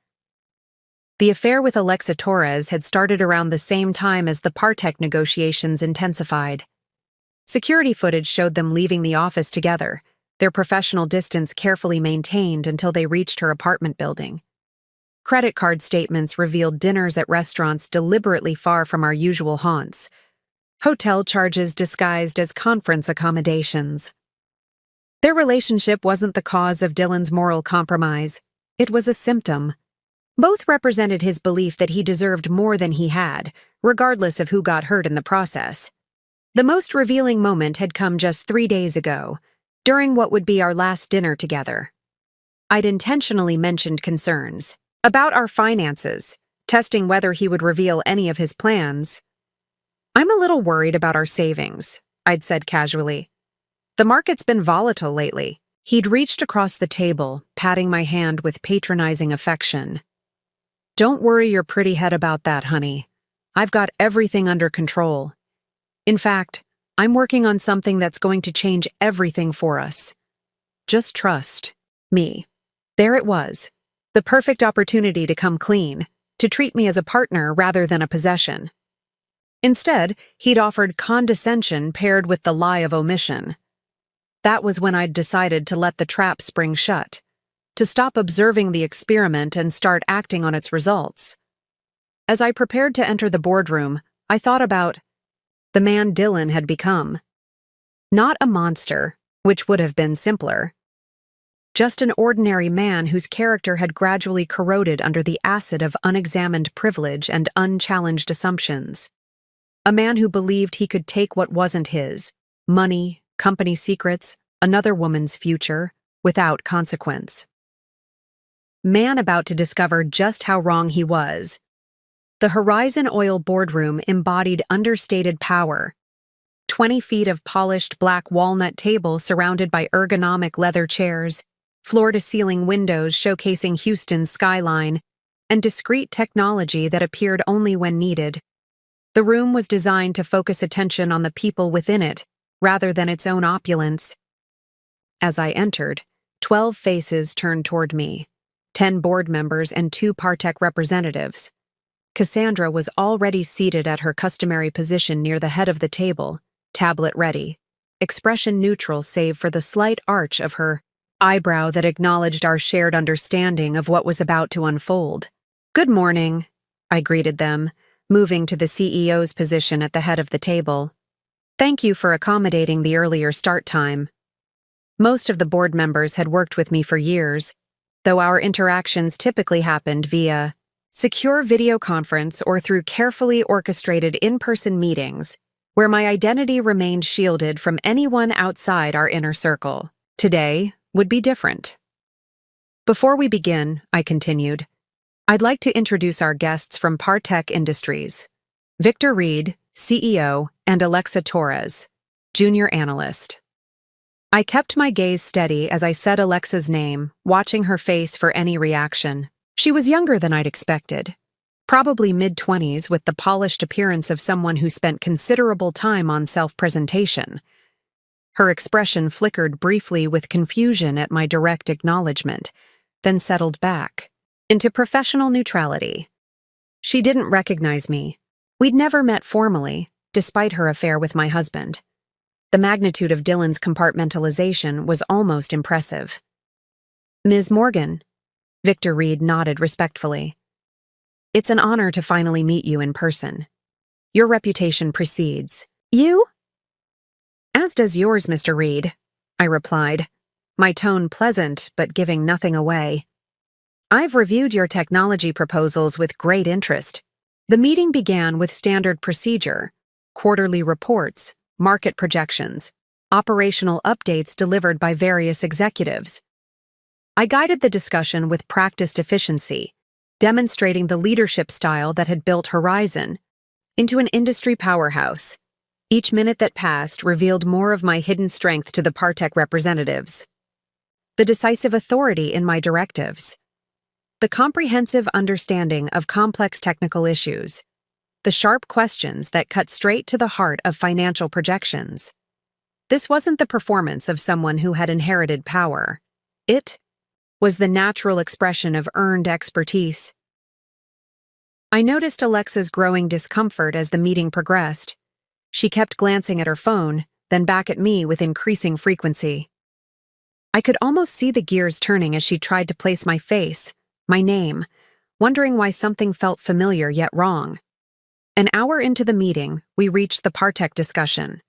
The affair with Alexa Torres had started around the same time as the Partek negotiations intensified. Security footage showed them leaving the office together, their professional distance carefully maintained until they reached her apartment building. Credit card statements revealed dinners at restaurants deliberately far from our usual haunts, hotel charges disguised as conference accommodations. Their relationship wasn't the cause of Dylan's moral compromise. It was a symptom. Both represented his belief that he deserved more than he had, regardless of who got hurt in the process. The most revealing moment had come just 3 days ago, during what would be our last dinner together. I'd intentionally mentioned concerns about our finances, testing whether he would reveal any of his plans. "I'm a little worried about our savings," I'd said casually. "The market's been volatile lately." He'd reached across the table, patting my hand with patronizing affection. "Don't worry your pretty head about that, honey. I've got everything under control. In fact, I'm working on something that's going to change everything for us. Just trust me." There it was, the perfect opportunity to come clean, to treat me as a partner rather than a possession. Instead, he'd offered condescension paired with the lie of omission. That was when I'd decided to let the trap spring shut, to stop observing the experiment and start acting on its results. As I prepared to enter the boardroom, I thought about the man Dylan had become. Not a monster, which would have been simpler. Just an ordinary man whose character had gradually corroded under the acid of unexamined privilege and unchallenged assumptions. A man who believed he could take what wasn't his, money, company secrets, another woman's future, without consequence. Man about to discover just how wrong he was. The Horizon Oil boardroom embodied understated power. 20 feet of polished black walnut table surrounded by ergonomic leather chairs, floor-to-ceiling windows showcasing Houston's skyline, and discreet technology that appeared only when needed. The room was designed to focus attention on the people within it, rather than its own opulence. As I entered, 12 faces turned toward me, 10 board members and 2 Partek representatives. Cassandra was already seated at her customary position near the head of the table, tablet ready, expression neutral save for the slight arch of her eyebrow that acknowledged our shared understanding of what was about to unfold. "Good morning," I greeted them, moving to the CEO's position at the head of the table. "Thank you for accommodating the earlier start time." Most of the board members had worked with me for years, though our interactions typically happened via secure video conference or through carefully orchestrated in-person meetings, where my identity remained shielded from anyone outside our inner circle. Today would be different. Before we begin, I continued, I'd like to introduce our guests from Partech Industries, Victor Reed, CEO, and Alexa Torres, Junior Analyst. I kept my gaze steady as I said Alexa's name, watching her face for any reaction. She was younger than I'd expected, probably mid-20s with the polished appearance of someone who spent considerable time on self-presentation. Her expression flickered briefly with confusion at my direct acknowledgement, then settled back into professional neutrality. She didn't recognize me. We'd never met formally, despite her affair with my husband. The magnitude of Dylan's compartmentalization was almost impressive. Ms. Morgan, Victor Reed nodded respectfully. It's an honor to finally meet you in person. Your reputation precedes you? As does yours, Mr. Reed, I replied, my tone pleasant but giving nothing away. I've reviewed your technology proposals with great interest. The meeting began with standard procedure, quarterly reports, market projections, operational updates delivered by various executives. I guided the discussion with practiced efficiency, demonstrating the leadership style that had built Horizon into an industry powerhouse. Each minute that passed revealed more of my hidden strength to the Partech representatives. The decisive authority in my directives. The comprehensive understanding of complex technical issues. The sharp questions that cut straight to the heart of financial projections. This wasn't the performance of someone who had inherited power. It was the natural expression of earned expertise. I noticed Alexa's growing discomfort as the meeting progressed. She kept glancing at her phone, then back at me with increasing frequency. I could almost see the gears turning as she tried to place my face, my name, wondering why something felt familiar yet wrong. An hour into the meeting, we reached the Partech discussion.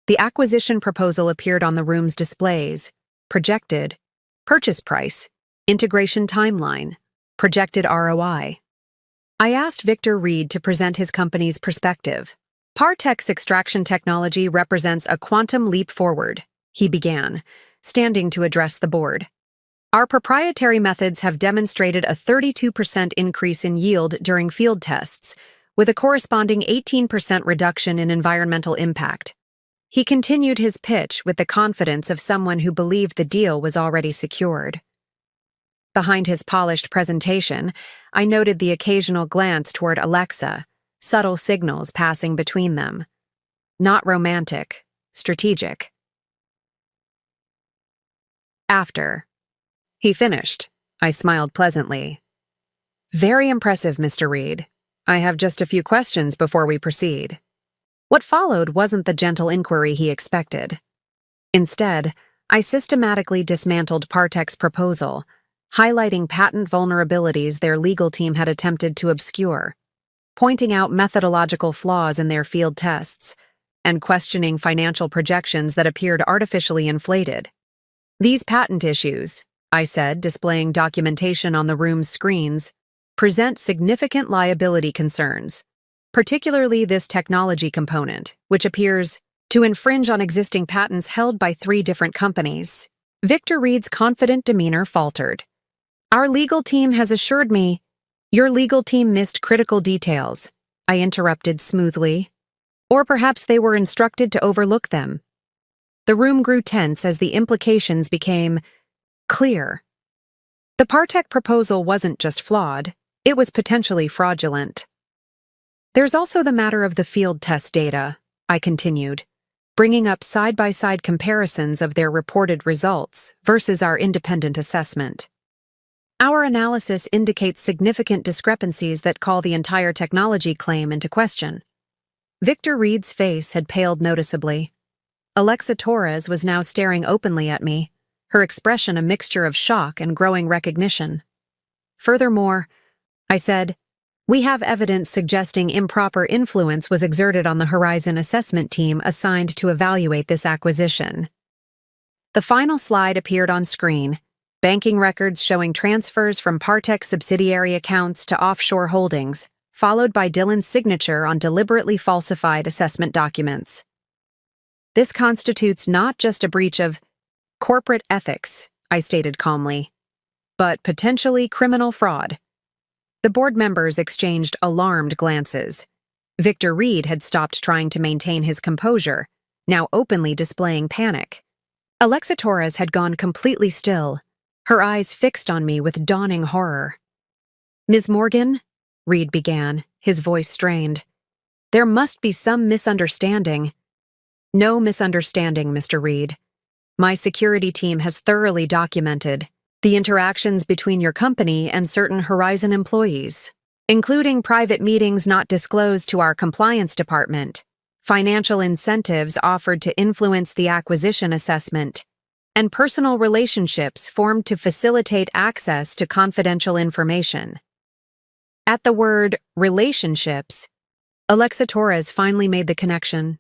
The acquisition proposal appeared on the room's displays, projected, purchase price, integration timeline, projected ROI. I asked Victor Reed to present his company's perspective. Partech's extraction technology represents a quantum leap forward, he began, standing to address the board. Our proprietary methods have demonstrated a 32% increase in yield during field tests, with a corresponding 18% reduction in environmental impact. He continued his pitch with the confidence of someone who believed the deal was already secured. Behind his polished presentation, I noted the occasional glance toward Alexa, subtle signals passing between them. Not romantic, strategic. After he finished, I smiled pleasantly. Very impressive, Mr. Reed. I have just a few questions before we proceed. What followed wasn't the gentle inquiry he expected. Instead, I systematically dismantled Partech's proposal, highlighting patent vulnerabilities their legal team had attempted to obscure, pointing out methodological flaws in their field tests, and questioning financial projections that appeared artificially inflated. These patent issues, I said, displaying documentation on the room's screens, present significant liability concerns, particularly this technology component, which appears to infringe on existing patents held by 3 different companies. Victor Reed's confident demeanor faltered. Our legal team has assured me. Your legal team missed critical details, I interrupted smoothly. Or perhaps they were instructed to overlook them. The room grew tense as the implications became clear. The Partech proposal wasn't just flawed, it was potentially fraudulent. There's also the matter of the field test data, I continued, bringing up side-by-side comparisons of their reported results versus our independent assessment. Our analysis indicates significant discrepancies that call the entire technology claim into question. Victor Reed's face had paled noticeably. Alexa Torres was now staring openly at me, her expression a mixture of shock and growing recognition. Furthermore, I said, we have evidence suggesting improper influence was exerted on the Horizon assessment team assigned to evaluate this acquisition. The final slide appeared on screen, banking records showing transfers from Partech subsidiary accounts to offshore holdings, followed by Dylan's signature on deliberately falsified assessment documents. This constitutes not just a breach of corporate ethics, I stated calmly, but potentially criminal fraud. The board members exchanged alarmed glances. Victor Reed had stopped trying to maintain his composure, now openly displaying panic. Alexa Torres had gone completely still, her eyes fixed on me with dawning horror. "Ms. Morgan," Reed began, his voice strained. "There must be some misunderstanding." "No misunderstanding, Mr. Reed. My security team has thoroughly documented the interactions between your company and certain Horizon employees, including private meetings not disclosed to our compliance department, financial incentives offered to influence the acquisition assessment, and personal relationships formed to facilitate access to confidential information." At the word relationships, Alexa Torres finally made the connection.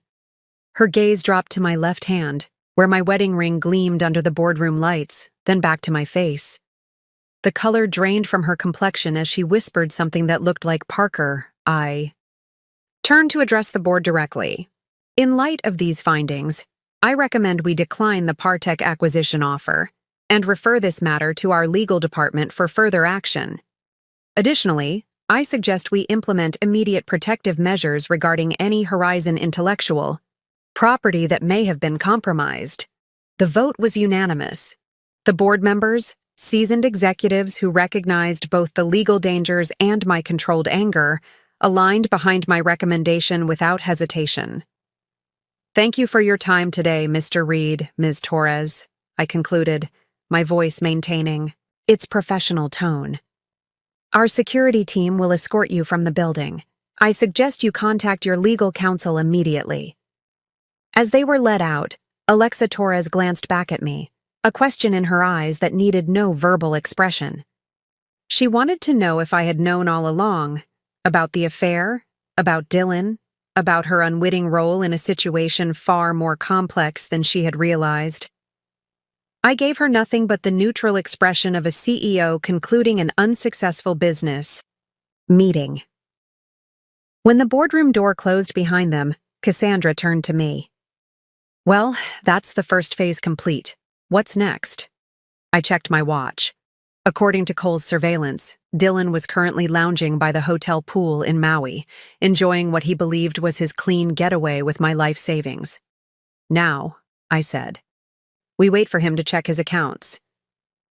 Her gaze dropped to my left hand, where my wedding ring gleamed under the boardroom lights, then back to my face. The color drained from her complexion as she whispered something that looked like Parker. I turned to address the board directly. "In light of these findings, I recommend we decline the Partech acquisition offer and refer this matter to our legal department for further action. Additionally, I suggest we implement immediate protective measures regarding any Horizon intellectual property that may have been compromised." The vote was unanimous. The board members, seasoned executives who recognized both the legal dangers and my controlled anger, aligned behind my recommendation without hesitation. "Thank you for your time today, Mr. Reed, Ms. Torres," I concluded, my voice maintaining its professional tone. "Our security team will escort you from the building. I suggest you contact your legal counsel immediately." As they were led out, Alexa Torres glanced back at me, a question in her eyes that needed no verbal expression. She wanted to know if I had known all along, about the affair, about Dylan, about her unwitting role in a situation far more complex than she had realized. I gave her nothing but the neutral expression of a CEO concluding an unsuccessful business meeting. When the boardroom door closed behind them, Cassandra turned to me. "Well, that's the first phase complete. What's next?" I checked my watch. According to Cole's surveillance, Dylan was currently lounging by the hotel pool in Maui, enjoying what he believed was his clean getaway with my life savings. "Now," I said, "we wait for him to check his accounts."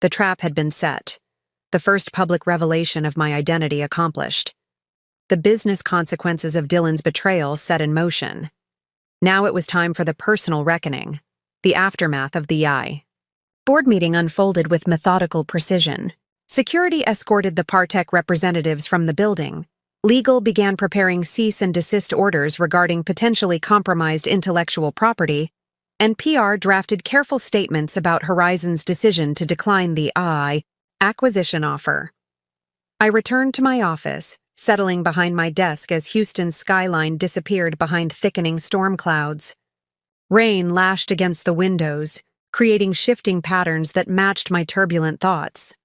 The trap had been set. The first public revelation of my identity accomplished. The business consequences of Dylan's betrayal set in motion. Now it was time for the personal reckoning, the aftermath of the eye. Board meeting unfolded with methodical precision. Security escorted the Partech representatives from the building. Legal began preparing cease and desist orders regarding potentially compromised intellectual property, and PR drafted careful statements about Horizon's decision to decline the acquisition offer. I returned to my office, settling behind my desk as Houston's skyline disappeared behind thickening storm clouds. Rain lashed against the windows, creating shifting patterns that matched my turbulent thoughts.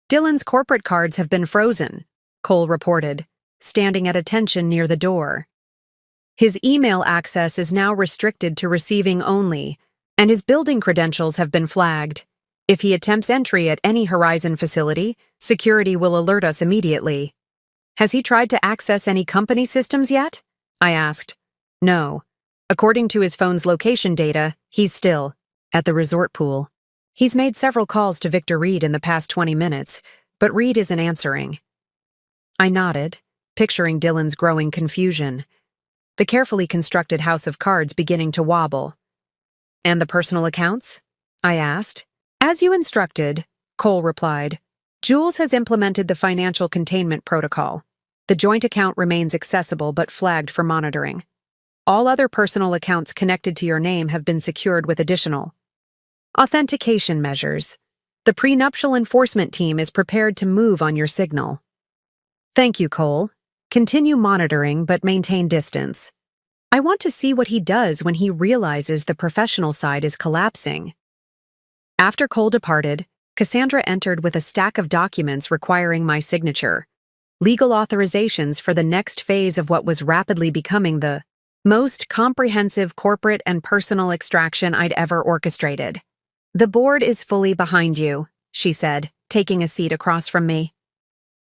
"Dylan's corporate cards have been frozen," Cole reported, standing at attention near the door. "His email access is now restricted to receiving only, and his building credentials have been flagged. If he attempts entry at any Horizon facility, security will alert us immediately." "Has he tried to access any company systems yet?" I asked. "No. According to his phone's location data, he's still at the resort pool. He's made several calls to Victor Reed in the past 20 minutes, but Reed isn't answering." I nodded, picturing Dylan's growing confusion. The carefully constructed house of cards beginning to wobble. "And the personal accounts?" I asked. "As you instructed," Cole replied. "Jules has implemented the financial containment protocol. The joint account remains accessible but flagged for monitoring. All other personal accounts connected to your name have been secured with additional authentication measures. The prenuptial enforcement team is prepared to move on your signal." "Thank you, Cole. Continue monitoring but maintain distance. I want to see what he does when he realizes the professional side is collapsing." After Cole departed, Cassandra entered with a stack of documents requiring my signature, legal authorizations for the next phase of what was rapidly becoming the most comprehensive corporate and personal extraction I'd ever orchestrated. "The board is fully behind you," she said, taking a seat across from me.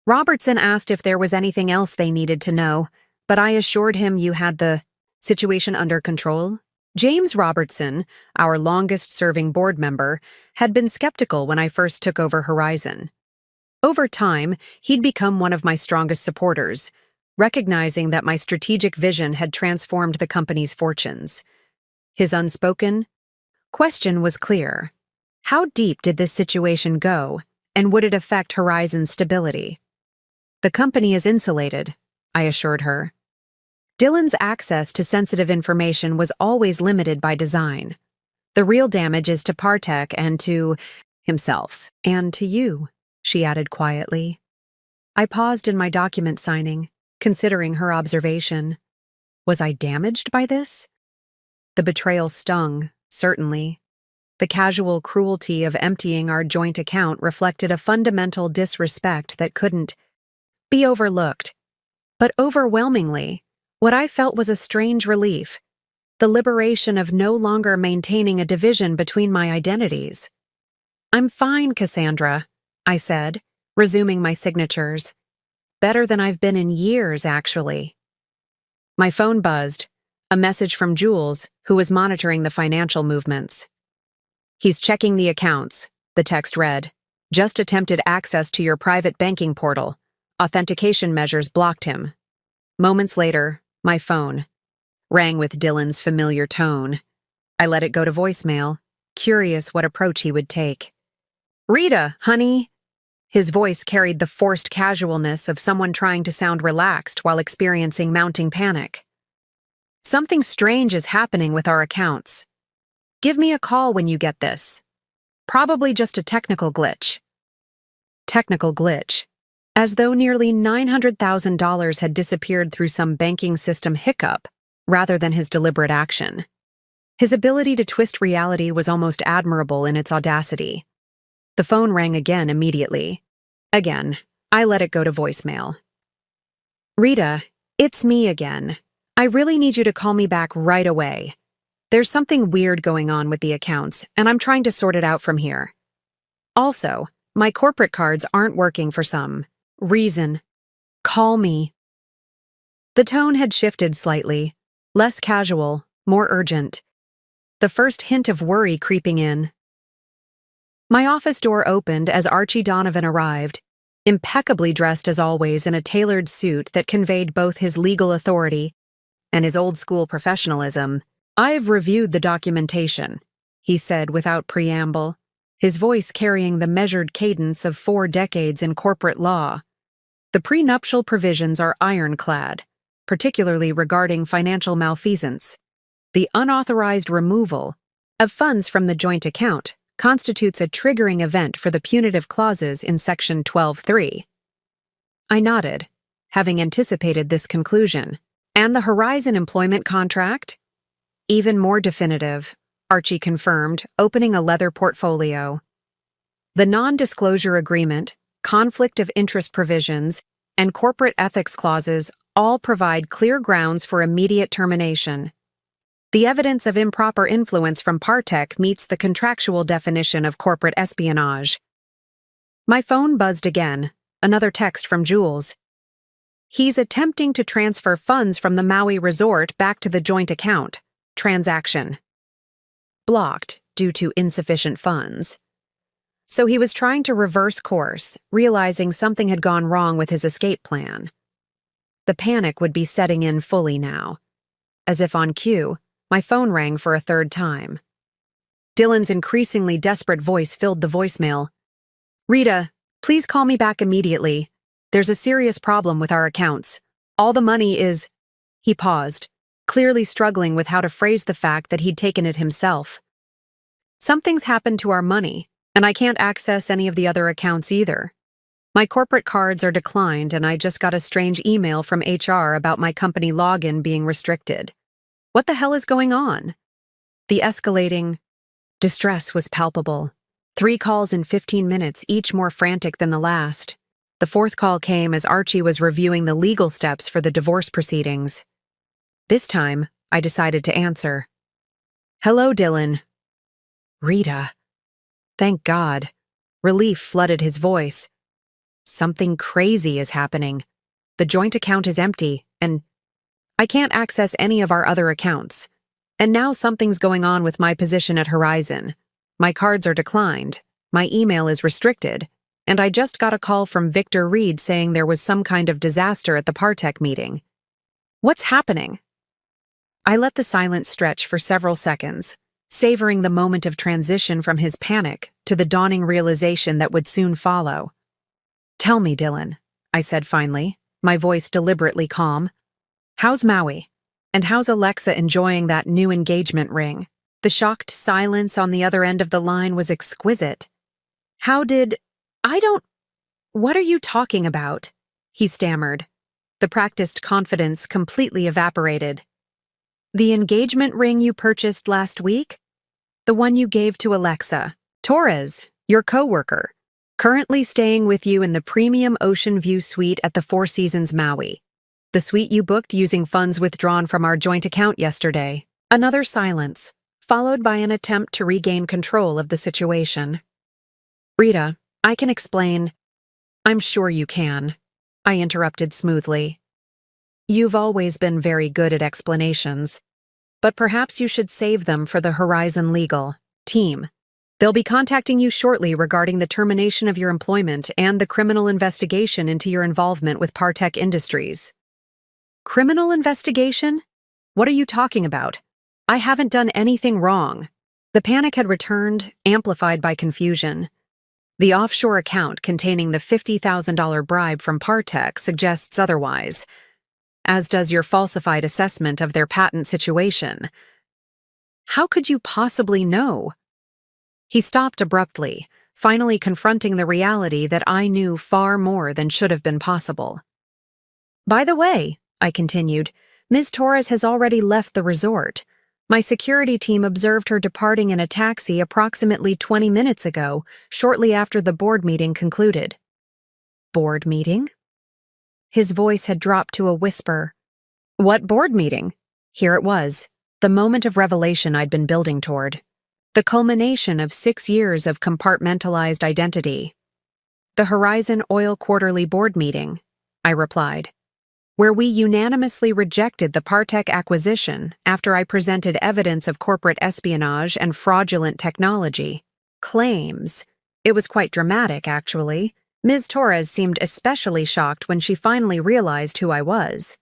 Robertson asked if there was anything else they needed to know, but I assured him you had the situation under control. James Robertson, our longest-serving board member, had been skeptical when I first took over Horizon. Over time, he'd become one of my strongest supporters, recognizing that my strategic vision had transformed the company's fortunes. His unspoken question was clear. How deep did this situation go, and would it affect Horizon's stability? "The company is insulated," I assured her. Dylan's access to sensitive information was always limited by design. "The real damage is to Partek and to himself, and to you," she added quietly. I paused in my document signing, considering her observation. Was I damaged by this? The betrayal stung, certainly. The casual cruelty of emptying our joint account reflected a fundamental disrespect that couldn't be overlooked. But overwhelmingly, what I felt was a strange relief, the liberation of no longer maintaining a division between my identities. "I'm fine, Cassandra," I said, resuming my signatures. "Better than I've been in years, actually." My phone buzzed, a message from Jules, who was monitoring the financial movements. "He's checking the accounts," the text read. "Just attempted access to your private banking portal. Authentication measures blocked him." Moments later, my phone rang with Dylan's familiar tone. I let it go to voicemail, curious what approach he would take. "Rita, honey." His voice carried the forced casualness of someone trying to sound relaxed while experiencing mounting panic. "Something strange is happening with our accounts. Give me a call when you get this. Probably just a technical glitch." Technical glitch. As though nearly $900,000 had disappeared through some banking system hiccup, rather than his deliberate action. His ability to twist reality was almost admirable in its audacity. The phone rang again immediately. Again, I let it go to voicemail. "Rita, it's me again. I really need you to call me back right away. There's something weird going on with the accounts, and I'm trying to sort it out from here. Also, my corporate cards aren't working for some reason. Call me." The tone had shifted slightly, less casual, more urgent. The first hint of worry creeping in. My office door opened as Archie Donovan arrived, impeccably dressed as always in a tailored suit that conveyed both his legal authority and his old-school professionalism. "I've reviewed the documentation," he said without preamble, his voice carrying the measured cadence of 4 decades in corporate law. "The prenuptial provisions are ironclad, particularly regarding financial malfeasance. The unauthorized removal of funds from the joint account constitutes a triggering event for the punitive clauses in Section 12(3). I nodded, having anticipated this conclusion. "And the Horizon employment contract?" "Even more definitive," Archie confirmed, opening a leather portfolio. "The non-disclosure agreement, conflict of interest provisions, and corporate ethics clauses all provide clear grounds for immediate termination. The evidence of improper influence from Partek meets the contractual definition of corporate espionage." My phone buzzed again, another text from Jules. "He's attempting to transfer funds from the Maui resort back to the joint account. Transaction blocked due to insufficient funds." So he was trying to reverse course, realizing something had gone wrong with his escape plan. The panic would be setting in fully now. As if on cue, my phone rang for a third time. Dylan's increasingly desperate voice filled the voicemail. "Rita, please call me back immediately. There's a serious problem with our accounts. All the money is—" He paused, clearly struggling with how to phrase the fact that he'd taken it himself. "Something's happened to our money, and I can't access any of the other accounts either. My corporate cards are declined, and I just got a strange email from HR about my company login being restricted. What the hell is going on?" The escalating distress was palpable. 3 calls in 15 minutes, each more frantic than the last. The fourth call came as Archie was reviewing the legal steps for the divorce proceedings. This time, I decided to answer. "Hello, Dylan." "Rita." Thank God. Relief flooded his voice. "Something crazy is happening. The joint account is empty, and I can't access any of our other accounts. And now something's going on with my position at Horizon. My cards are declined, my email is restricted, and I just got a call from Victor Reed saying there was some kind of disaster at the Partech meeting. What's happening?" I let the silence stretch for several seconds, savoring the moment of transition from his panic to the dawning realization that would soon follow. "Tell me, Dylan," I said finally, my voice deliberately calm. "How's Maui? And how's Alexa enjoying that new engagement ring?" The shocked silence on the other end of the line was exquisite. What are you talking about?" he stammered. The practiced confidence completely evaporated. "The engagement ring you purchased last week? The one you gave to Alexa, Torres, your coworker, currently staying with you in the premium Ocean View suite at the Four Seasons Maui. The suite you booked using funds withdrawn from our joint account yesterday." Another silence, followed by an attempt to regain control of the situation. "Rita, I can explain." "I'm sure you can," I interrupted smoothly. "You've always been very good at explanations, but perhaps you should save them for the Horizon Legal team. They'll be contacting you shortly regarding the termination of your employment and the criminal investigation into your involvement with Partech Industries." "Criminal investigation? What are you talking about? I haven't done anything wrong." The panic had returned, amplified by confusion. The offshore account containing the $50,000 bribe from Partech suggests otherwise, as does your falsified assessment of their patent situation. "How could you possibly know?" He stopped abruptly, finally confronting the reality that I knew far more than should have been possible. "By the way," I continued, "Ms. Torres has already left the resort. My security team observed her departing in a taxi approximately 20 minutes ago, shortly after the board meeting concluded." "Board meeting?" His voice had dropped to a whisper. "What board meeting?" Here it was, the moment of revelation I'd been building toward. The culmination of 6 years of compartmentalized identity. "The Horizon Oil Quarterly Board Meeting," I replied, "where we unanimously rejected the Partech acquisition after I presented evidence of corporate espionage and fraudulent technology. Claims. It was quite dramatic, actually. Ms. Torres seemed especially shocked when she finally realized who I was.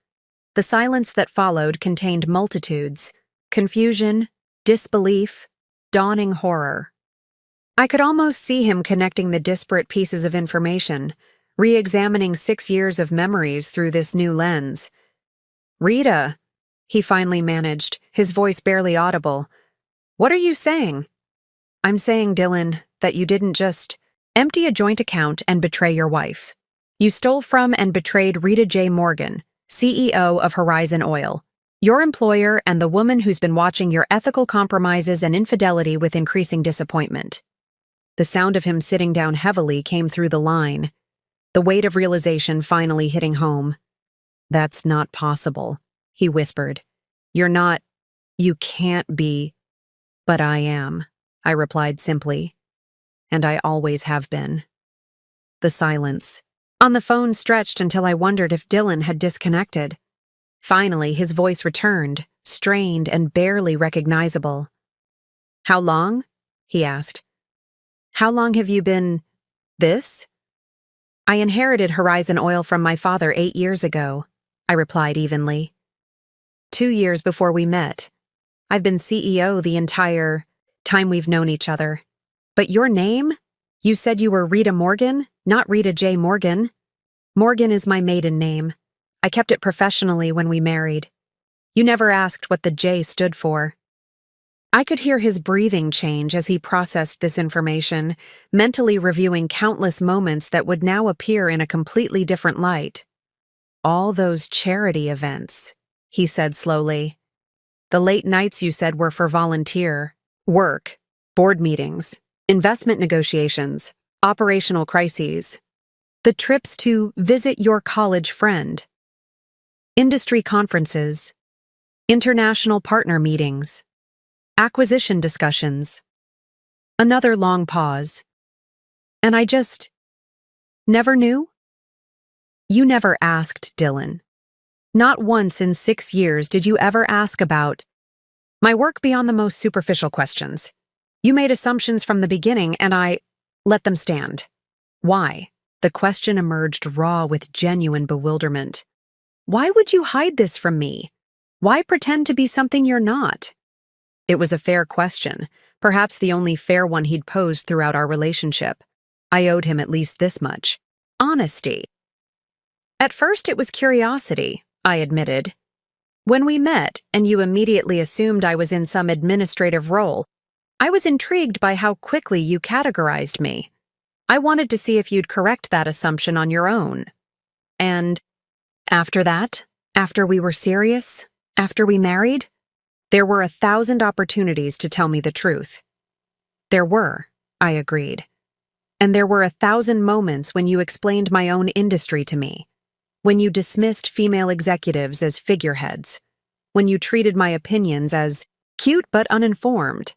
The silence that followed contained multitudes: confusion, disbelief, dawning horror. I could almost see him connecting the disparate pieces of information, re-examining 6 years of memories through this new lens. "Rita," he finally managed, his voice barely audible. "What are you saying?" "I'm saying, Dylan, that you didn't just empty a joint account and betray your wife. You stole from and betrayed Rita J. Morgan, CEO of Horizon Oil, your employer and the woman who's been watching your ethical compromises and infidelity with increasing disappointment." The sound of him sitting down heavily came through the line, the weight of realization finally hitting home. "That's not possible," he whispered. You can't be." "But I am," I replied simply. "And I always have been." The silence on the phone stretched until I wondered if Dylan had disconnected. Finally, his voice returned, strained and barely recognizable. "How long?" he asked. "How long have you been this?" "I inherited Horizon Oil from my father 8 years ago," I replied evenly. 2 years before we met. I've been CEO the entire time we've known each other. But your name? You said you were Rita Morgan, not Rita J. Morgan. Morgan is my maiden name. I kept it professionally when we married. You never asked what the J stood for." I could hear his breathing change as he processed this information, mentally reviewing countless moments that would now appear in a completely different light. "All those charity events," he said slowly. "The late nights you said were for volunteer work, board meetings, investment negotiations, operational crises, the trips to visit your college friend, industry conferences, international partner meetings, acquisition discussions. Another long pause. And I just never knew? You never asked, Dylan. Not once in 6 years did you ever ask about my work beyond the most superficial questions. You made assumptions from the beginning, and I let them stand. Why? The question emerged raw with genuine bewilderment. Why would you hide this from me? Why pretend to be something you're not? It was a fair question, perhaps the only fair one he'd posed throughout our relationship. I owed him at least this much: honesty. At first it was curiosity, I admitted. When we met and you immediately assumed I was in some administrative role, I was intrigued by how quickly you categorized me. I wanted to see if you'd correct that assumption on your own. And after that, after we were serious, after we married, there were 1,000 opportunities to tell me the truth. There were, I agreed. And there were 1,000 moments when you explained my own industry to me, when you dismissed female executives as figureheads, when you treated my opinions as cute but uninformed.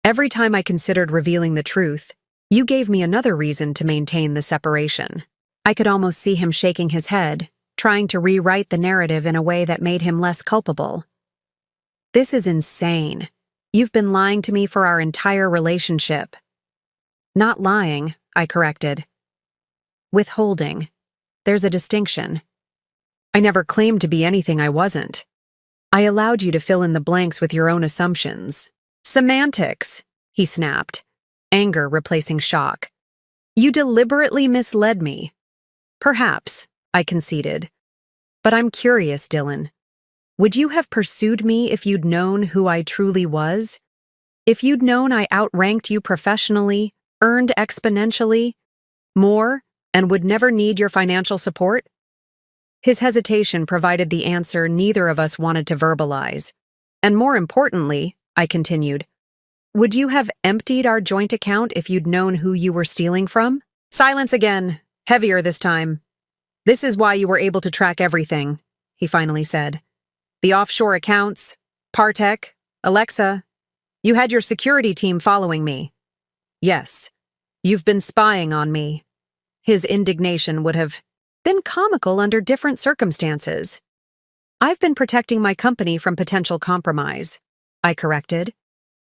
Every time I considered revealing the truth, you gave me another reason to maintain the separation. I could almost see him shaking his head, trying to rewrite the narrative in a way that made him less culpable. This is insane. You've been lying to me for our entire relationship. Not lying, I corrected. Withholding. There's a distinction. I never claimed to be anything I wasn't. I allowed you to fill in the blanks with your own assumptions. Semantics, he snapped, anger replacing shock. You deliberately misled me. Perhaps, I conceded. But I'm curious, Dylan. Would you have pursued me if you'd known who I truly was? If you'd known I outranked you professionally, earned exponentially more, and would never need your financial support? His hesitation provided the answer neither of us wanted to verbalize. And more importantly, I continued, would you have emptied our joint account if you'd known who you were stealing from? Silence again, heavier this time. This is why you were able to track everything, he finally said. The offshore accounts, Partech, Alexa. You had your security team following me. Yes, you've been spying on me. His indignation would have been comical under different circumstances. I've been protecting my company from potential compromise, I corrected.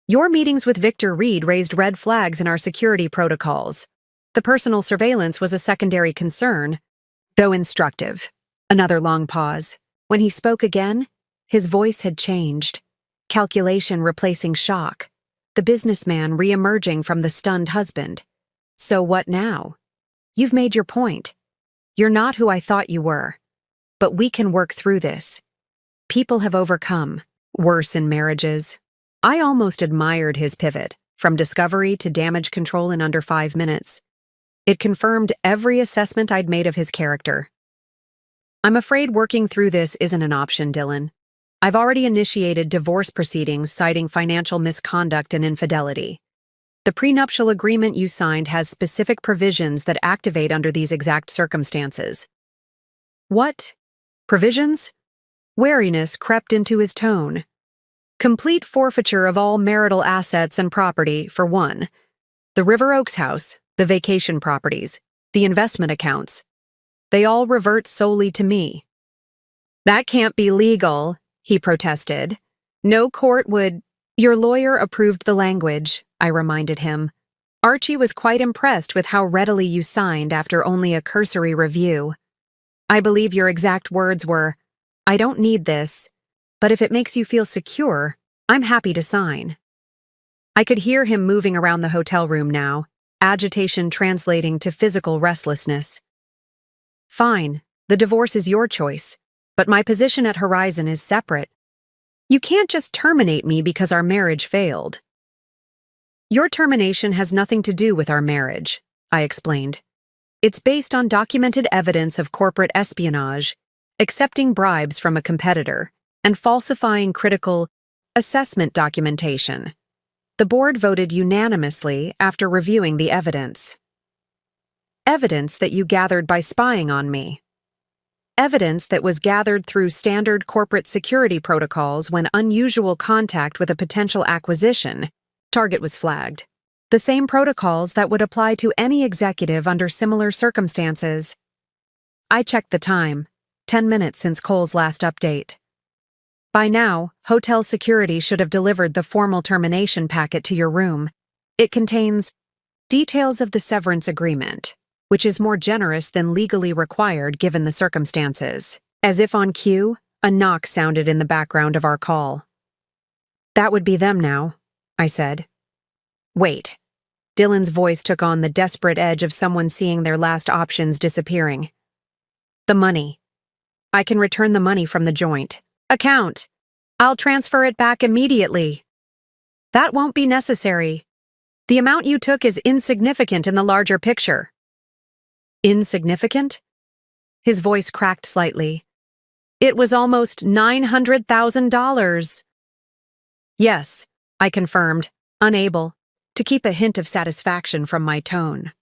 Your meetings with Victor Reed raised red flags in our security protocols. The personal surveillance was a secondary concern, though instructive. Another long pause. When he spoke again, his voice had changed. Calculation replacing shock. The businessman re-emerging from the stunned husband. So what now? You've made your point. You're not who I thought you were. But we can work through this. People have overcome. Worse in marriages. I almost admired his pivot, from discovery to damage control in under 5 minutes. It confirmed every assessment I'd made of his character. I'm afraid working through this isn't an option, Dylan. I've already initiated divorce proceedings citing financial misconduct and infidelity. The prenuptial agreement you signed has specific provisions that activate under these exact circumstances. What? Provisions? Wariness crept into his tone. Complete forfeiture of all marital assets and property, for one. The River Oaks house, the vacation properties, the investment accounts. They all revert solely to me. That can't be legal, he protested. No court would. Your lawyer approved the language, I reminded him. Archie was quite impressed with how readily you signed after only a cursory review. I believe your exact words were, I don't need this, but if it makes you feel secure, I'm happy to sign. I could hear him moving around the hotel room now, agitation translating to physical restlessness. Fine, the divorce is your choice, but my position at Horizon is separate. You can't just terminate me because our marriage failed. Your termination has nothing to do with our marriage, I explained. It's based on documented evidence of corporate espionage, accepting bribes from a competitor, and falsifying critical assessment documentation. The board voted unanimously after reviewing the evidence. Evidence that you gathered by spying on me. Evidence that was gathered through standard corporate security protocols when unusual contact with a potential acquisition target was flagged. The same protocols that would apply to any executive under similar circumstances. I checked the time, 10 minutes since Cole's last update. By now, hotel security should have delivered the formal termination packet to your room. It contains details of the severance agreement, which is more generous than legally required given the circumstances. As if on cue, a knock sounded in the background of our call. That would be them now, I said. Wait. Dylan's voice took on the desperate edge of someone seeing their last options disappearing. The money. I can return the money from the joint account. I'll transfer it back immediately. That won't be necessary. The amount you took is insignificant in the larger picture. Insignificant? His voice cracked slightly. It was almost $900,000. Yes, I confirmed, unable to keep a hint of satisfaction from my tone.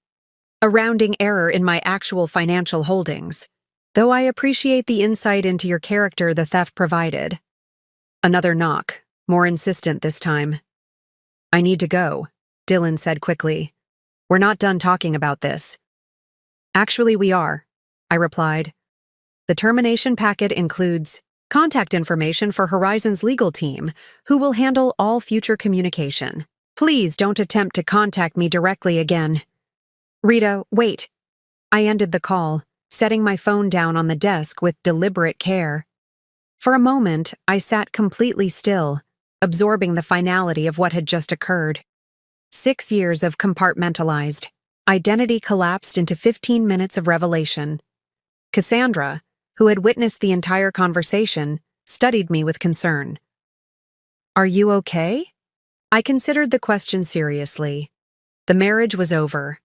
A rounding error in my actual financial holdings, though I appreciate the insight into your character the theft provided. Another knock, more insistent this time. I need to go, Dylan said quickly. We're not done talking about this. Actually, we are, I replied. The termination packet includes contact information for Horizon's legal team, who will handle all future communication. Please don't attempt to contact me directly again. Rita, wait. I ended the call, setting my phone down on the desk with deliberate care. For a moment, I sat completely still, absorbing the finality of what had just occurred. 6 years of compartmentalized identity collapsed into 15 minutes of revelation. Cassandra, who had witnessed the entire conversation, studied me with concern. Are you okay? I considered the question seriously. The marriage was over.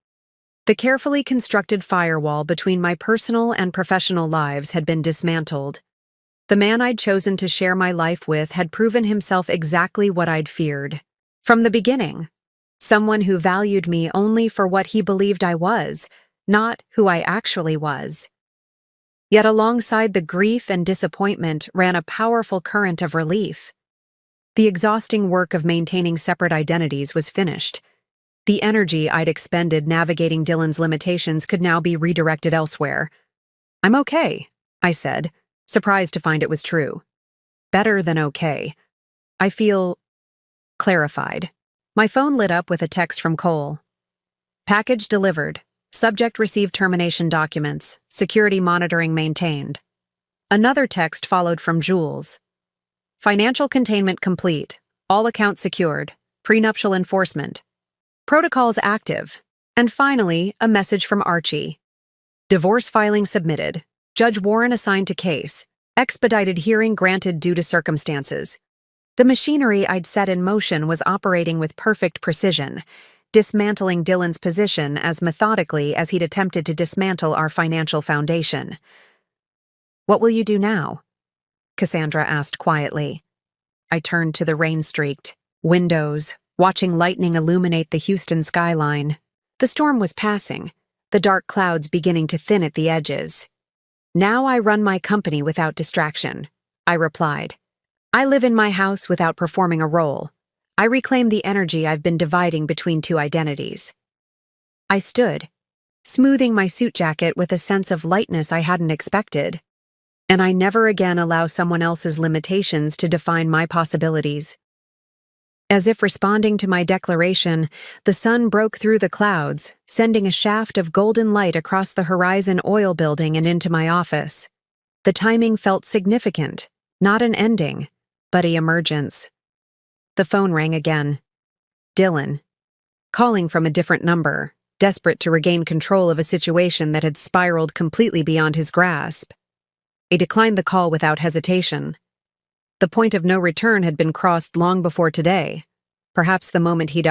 The carefully constructed firewall between my personal and professional lives had been dismantled. The man I'd chosen to share my life with had proven himself exactly what I'd feared. From the beginning, someone who valued me only for what he believed I was, not who I actually was. Yet alongside the grief and disappointment ran a powerful current of relief. The exhausting work of maintaining separate identities was finished. The energy I'd expended navigating Dylan's limitations could now be redirected elsewhere. I'm okay, I said, surprised to find it was true. Better than okay. I feel clarified. My phone lit up with a text from Cole. Package delivered. Subject received termination documents. Security monitoring maintained. Another text followed from Jules. Financial containment complete. All accounts secured. Prenuptial enforcement. Protocols active. And finally, a message from Archie. Divorce filing submitted. Judge Warren assigned to case. Expedited hearing granted due to circumstances. The machinery I'd set in motion was operating with perfect precision, dismantling Dylan's position as methodically as he'd attempted to dismantle our financial foundation. What will you do now? Cassandra asked quietly. I turned to the rain-streaked windows, watching lightning illuminate the Houston skyline. The storm was passing, the dark clouds beginning to thin at the edges. Now I run my company without distraction, I replied. I live in my house without performing a role. I reclaim the energy I've been dividing between two identities. I stood, smoothing my suit jacket with a sense of lightness I hadn't expected. And I never again allow someone else's limitations to define my possibilities. As if responding to my declaration, the sun broke through the clouds, sending a shaft of golden light across the Horizon oil building and into my office. The timing felt significant, not an ending, but an emergence. The phone rang again. Dylan, calling from a different number, desperate to regain control of a situation that had spiraled completely beyond his grasp. He declined the call without hesitation. The point of no return had been crossed long before today, perhaps the moment he'd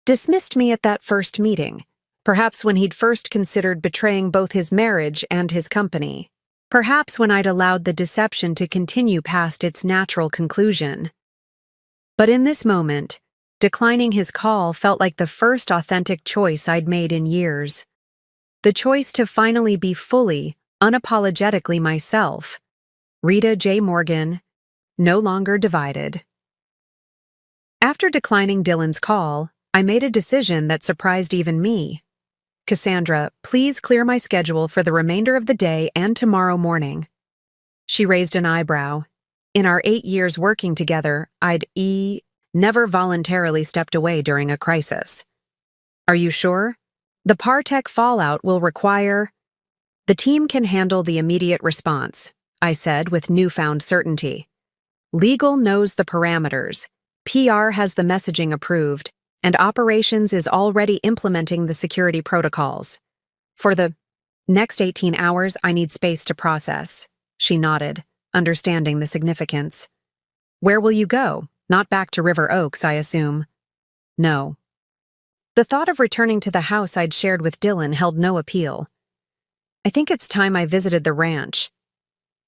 dismissed me at that first meeting, perhaps when he'd first considered betraying both his marriage and his company, perhaps when I'd allowed the deception to continue past its natural conclusion. But in this moment, Declining his call felt like the first authentic choice I'd made in years. The choice to finally be fully, unapologetically myself. Rita J. Morgan, no longer divided. After declining Dylan's call, I made a decision that surprised even me. "Cassandra, please clear my schedule for the remainder of the day and tomorrow morning." She raised an eyebrow. In our 8 years working together, I'd never voluntarily stepped away during a crisis. "Are you sure? The Partech fallout will require—" "The team can handle the immediate response," I said with newfound certainty. "Legal knows the parameters, PR has the messaging approved, and operations is already implementing the security protocols. For the next 18 hours, I need space to process." She nodded, understanding the significance. "Where will you go? Not back to River Oaks, I assume." "No." The thought of returning to the house I'd shared with Dylan held no appeal. "I think it's time I visited the ranch."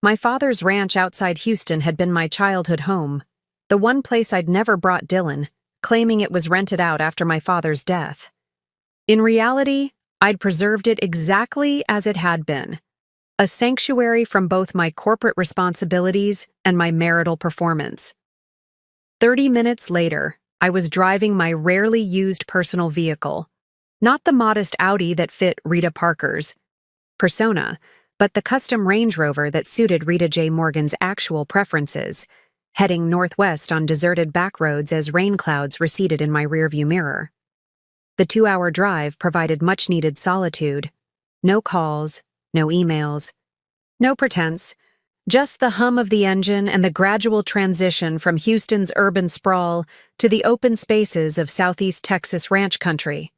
My father's ranch outside Houston had been my childhood home, the one place I'd never brought Dylan, claiming it was rented out after my father's death. In reality, I'd preserved it exactly as it had been, a sanctuary from both my corporate responsibilities and my marital performance. 30 minutes later, I was driving my rarely used personal vehicle, not the modest Audi that fit Rita Parker's persona, but the custom Range Rover that suited Rita J. Morgan's actual preferences, heading northwest on deserted back roads as rain clouds receded in my rearview mirror. The 2-hour drive provided much-needed solitude. No calls, no emails, no pretense, just the hum of the engine and the gradual transition from Houston's urban sprawl to the open spaces of southeast Texas ranch country.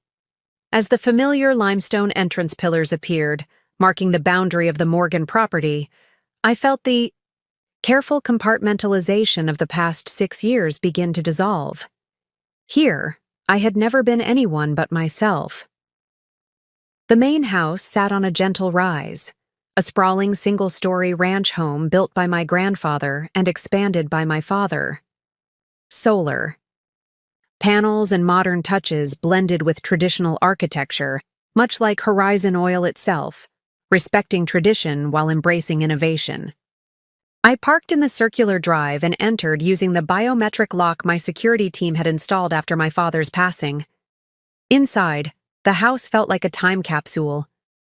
As the familiar limestone entrance pillars appeared, marking the boundary of the Morgan property, I felt the careful compartmentalization of the past 6 years begin to dissolve. Here, I had never been anyone but myself. The main house sat on a gentle rise, a sprawling single-story ranch home built by my grandfather and expanded by my father. Solar. Panels and modern touches blended with traditional architecture, much like Horizon Oil itself, respecting tradition while embracing innovation. I parked in the circular drive and entered using the biometric lock my security team had installed after my father's passing. Inside, the house felt like a time capsule.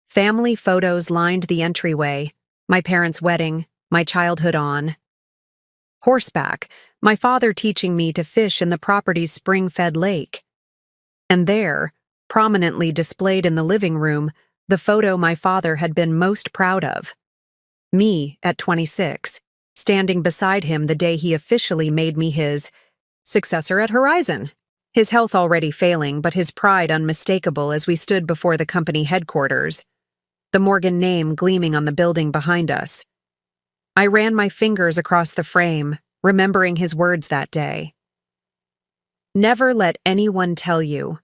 Family photos lined the entryway, my parents' wedding, my childhood on. Horseback, my father teaching me to fish in the property's spring-fed lake. And there, prominently displayed in the living room, the photo my father had been most proud of. Me, at 26, standing beside him the day he officially made me his successor at Horizon. His health already failing, but his pride unmistakable as we stood before the company headquarters, the Morgan name gleaming on the building behind us. I ran my fingers across the frame, remembering his words that day. "Never let anyone tell you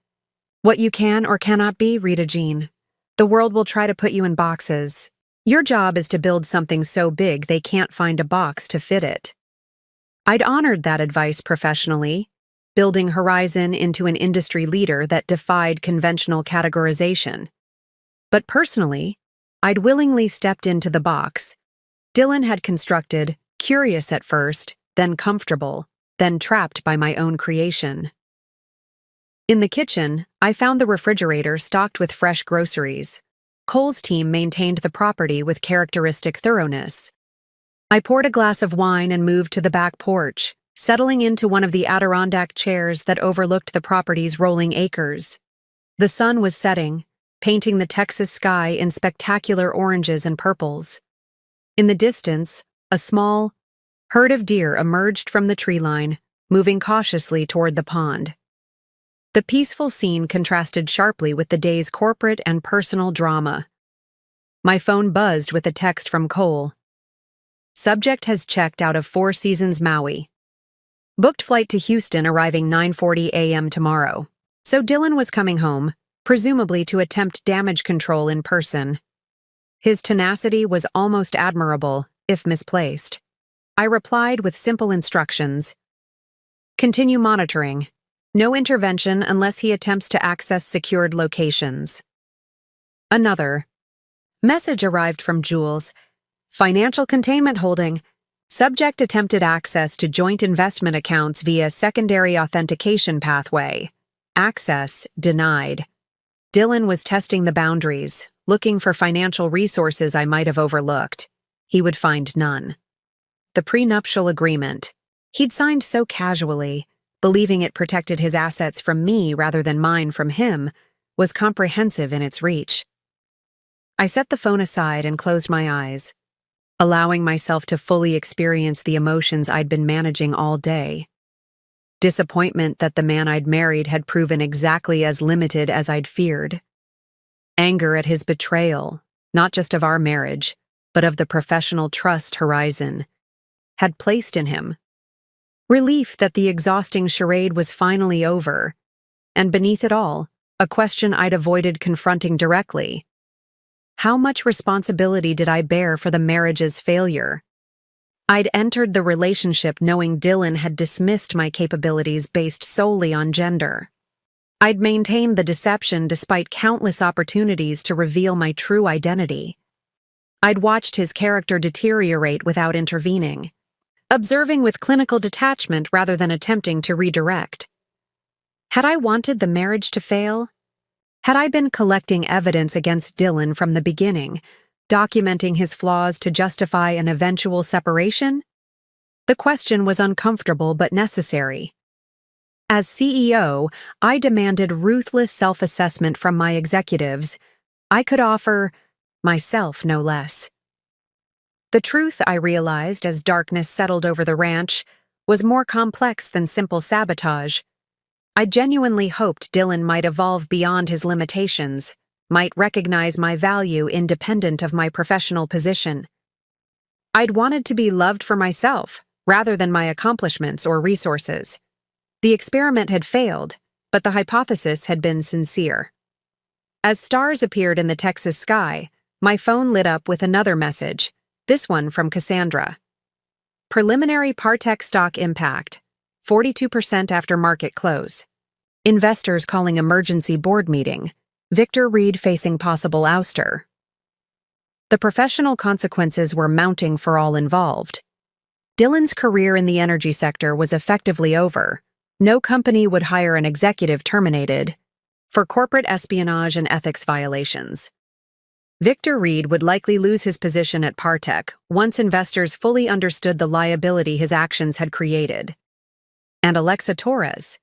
what you can or cannot be, Rita Jean. The world will try to put you in boxes. Your job is to build something so big they can't find a box to fit it." I'd honored that advice professionally, building Horizon into an industry leader that defied conventional categorization. But personally, I'd willingly stepped into the box Dylan had constructed, curious at first, then comfortable, then trapped by my own creation. In the kitchen, I found the refrigerator stocked with fresh groceries. Cole's team maintained the property with characteristic thoroughness. I poured a glass of wine and moved to the back porch, settling into one of the Adirondack chairs that overlooked the property's rolling acres. The sun was setting, painting the Texas sky in spectacular oranges and purples. In the distance, a small herd of deer emerged from the tree line, moving cautiously toward the pond. The peaceful scene contrasted sharply with the day's corporate and personal drama. My phone buzzed with a text from Cole. "Subject has checked out of Four Seasons Maui. Booked flight to Houston arriving 9:40 a.m. tomorrow." So Dylan was coming home, presumably to attempt damage control in person. His tenacity was almost admirable, if misplaced. I replied with simple instructions. "Continue monitoring. No intervention unless he attempts to access secured locations. Another. Message arrived from Jules. Financial containment holding. Subject attempted access to joint investment accounts via secondary authentication pathway. Access denied. Dylan was testing the boundaries, looking for financial resources I might have overlooked. He would find none. The prenuptial agreement. He'd signed so casually, believing it protected his assets from me rather than mine from him, was comprehensive in its reach. I set the phone aside and closed my eyes, allowing myself to fully experience the emotions I'd been managing all day. Disappointment that the man I'd married had proven exactly as limited as I'd feared. Anger at his betrayal, not just of our marriage, but of the professional trust Horizon had placed in him. Relief that the exhausting charade was finally over, and beneath it all, a question I'd avoided confronting directly. How much responsibility did I bear for the marriage's failure? I'd entered the relationship knowing Dylan had dismissed my capabilities based solely on gender. I'd maintained the deception despite countless opportunities to reveal my true identity. I'd watched his character deteriorate without intervening, observing with clinical detachment rather than attempting to redirect. Had I wanted the marriage to fail? Had I been collecting evidence against Dylan from the beginning, documenting his flaws to justify an eventual separation? The question was uncomfortable but necessary. As CEO, I demanded ruthless self-assessment from my executives. I could offer myself no less. The truth, I realized as darkness settled over the ranch, was more complex than simple sabotage. I genuinely hoped Dylan might evolve beyond his limitations, might recognize my value independent of my professional position. I'd wanted to be loved for myself, rather than my accomplishments or resources. The experiment had failed, but the hypothesis had been sincere. As stars appeared in the Texas sky, my phone lit up with another message, this one from Cassandra. Preliminary Partech stock impact, 42% after market close. Investors calling emergency board meeting. Victor Reed facing possible ouster. The professional consequences were mounting for all involved. Dylan's career in the energy sector was effectively over. No company would hire an executive terminated for corporate espionage and ethics violations. Victor Reed would likely lose his position at Partech once investors fully understood the liability his actions had created. And Alexa Torres,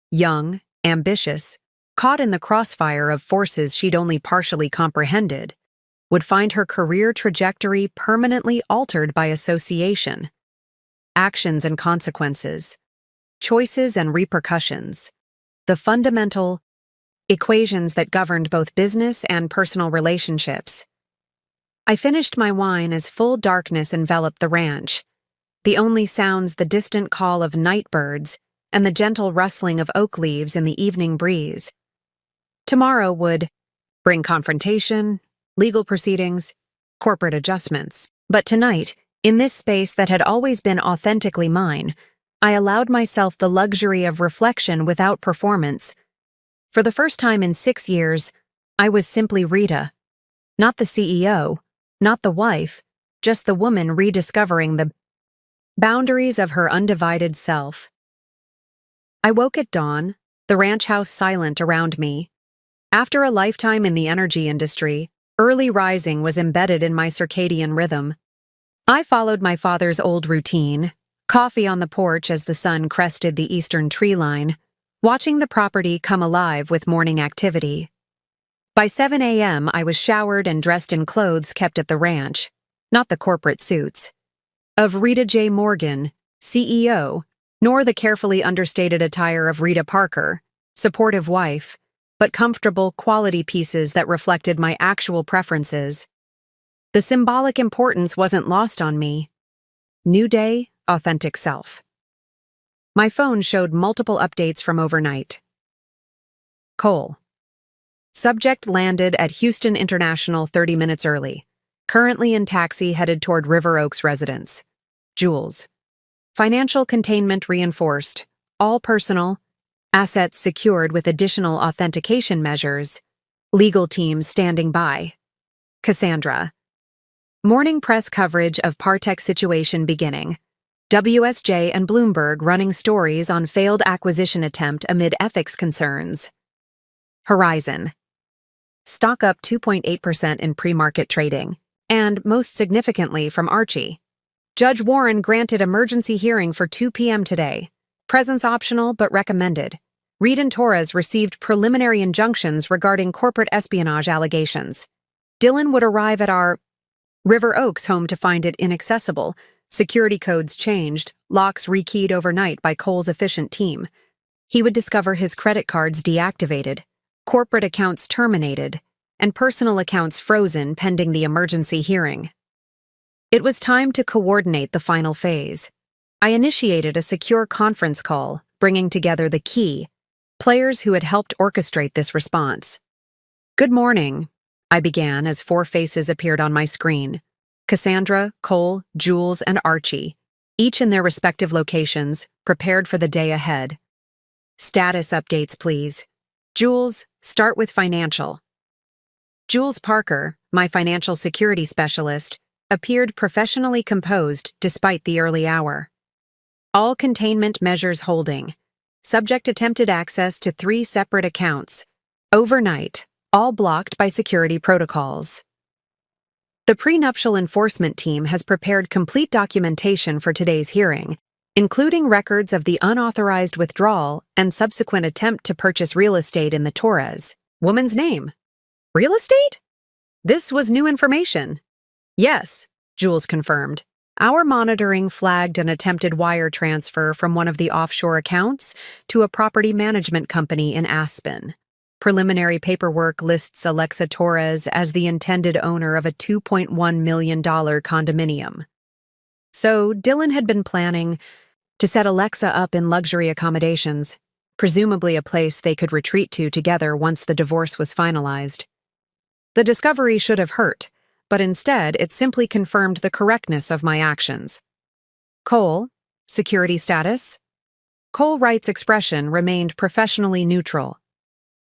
young, ambitious, caught in the crossfire of forces she'd only partially comprehended, would find her career trajectory permanently altered by association. Actions and consequences, choices and repercussions, the fundamental equations that governed both business and personal relationships. I finished my wine as full darkness enveloped the ranch, the only sounds the distant call of night birds and the gentle rustling of oak leaves in the evening breeze. Tomorrow would bring confrontation, legal proceedings, corporate adjustments. But tonight, in this space that had always been authentically mine, I allowed myself the luxury of reflection without performance. For the first time in 6 years, I was simply Rita. Not the CEO, not the wife, just the woman rediscovering the boundaries of her undivided self. I woke at dawn, the ranch house silent around me. After a lifetime in the energy industry, early rising was embedded in my circadian rhythm. I followed my father's old routine, coffee on the porch as the sun crested the eastern tree line, watching the property come alive with morning activity. By 7 a.m., I was showered and dressed in clothes kept at the ranch, not the corporate suits of Rita J. Morgan, CEO, nor the carefully understated attire of Rita Parker, supportive wife, but comfortable, quality pieces that reflected my actual preferences. The symbolic importance wasn't lost on me. New day, authentic self. My phone showed multiple updates from overnight. Cole. Subject landed at Houston International 30 minutes early. Currently in taxi headed toward River Oaks residence. Jules. Financial containment reinforced. All personal. Assets secured with additional authentication measures. Legal team standing by. Cassandra. Morning press coverage of Partech situation beginning. WSJ and Bloomberg running stories on failed acquisition attempt amid ethics concerns. Horizon. Stock up 2.8% in pre-market trading, and most significantly from Archie. Judge Warren granted emergency hearing for 2 p.m. today. Presence optional but recommended. Reed and Torres received preliminary injunctions regarding corporate espionage allegations. Dylan would arrive at our River Oaks home to find it inaccessible. Security codes changed, locks rekeyed overnight by Cole's efficient team. He would discover his credit cards deactivated, corporate accounts terminated, and personal accounts frozen pending the emergency hearing. It was time to coordinate the final phase. I initiated a secure conference call, bringing together the key players who had helped orchestrate this response. Good morning, I began as 4 faces appeared on my screen. Cassandra, Cole, Jules, and Archie, each in their respective locations, prepared for the day ahead. Status updates, please. Jules, start with financial. Jules Parker, my financial security specialist, appeared professionally composed despite the early hour. All containment measures holding. Subject attempted access to 3 separate accounts. Overnight, all blocked by security protocols. The prenuptial enforcement team has prepared complete documentation for today's hearing, including records of the unauthorized withdrawal and subsequent attempt to purchase real estate in the Torres woman's name. Real estate? This was new information. Yes, Jules confirmed. Our monitoring flagged an attempted wire transfer from one of the offshore accounts to a property management company in Aspen. Preliminary paperwork lists Alexa Torres as the intended owner of a $2.1 million condominium. So Dylan had been planning to set Alexa up in luxury accommodations, presumably a place they could retreat to together once the divorce was finalized. The discovery should have hurt, but instead it simply confirmed the correctness of my actions. Cole, security status. Cole Wright's expression remained professionally neutral.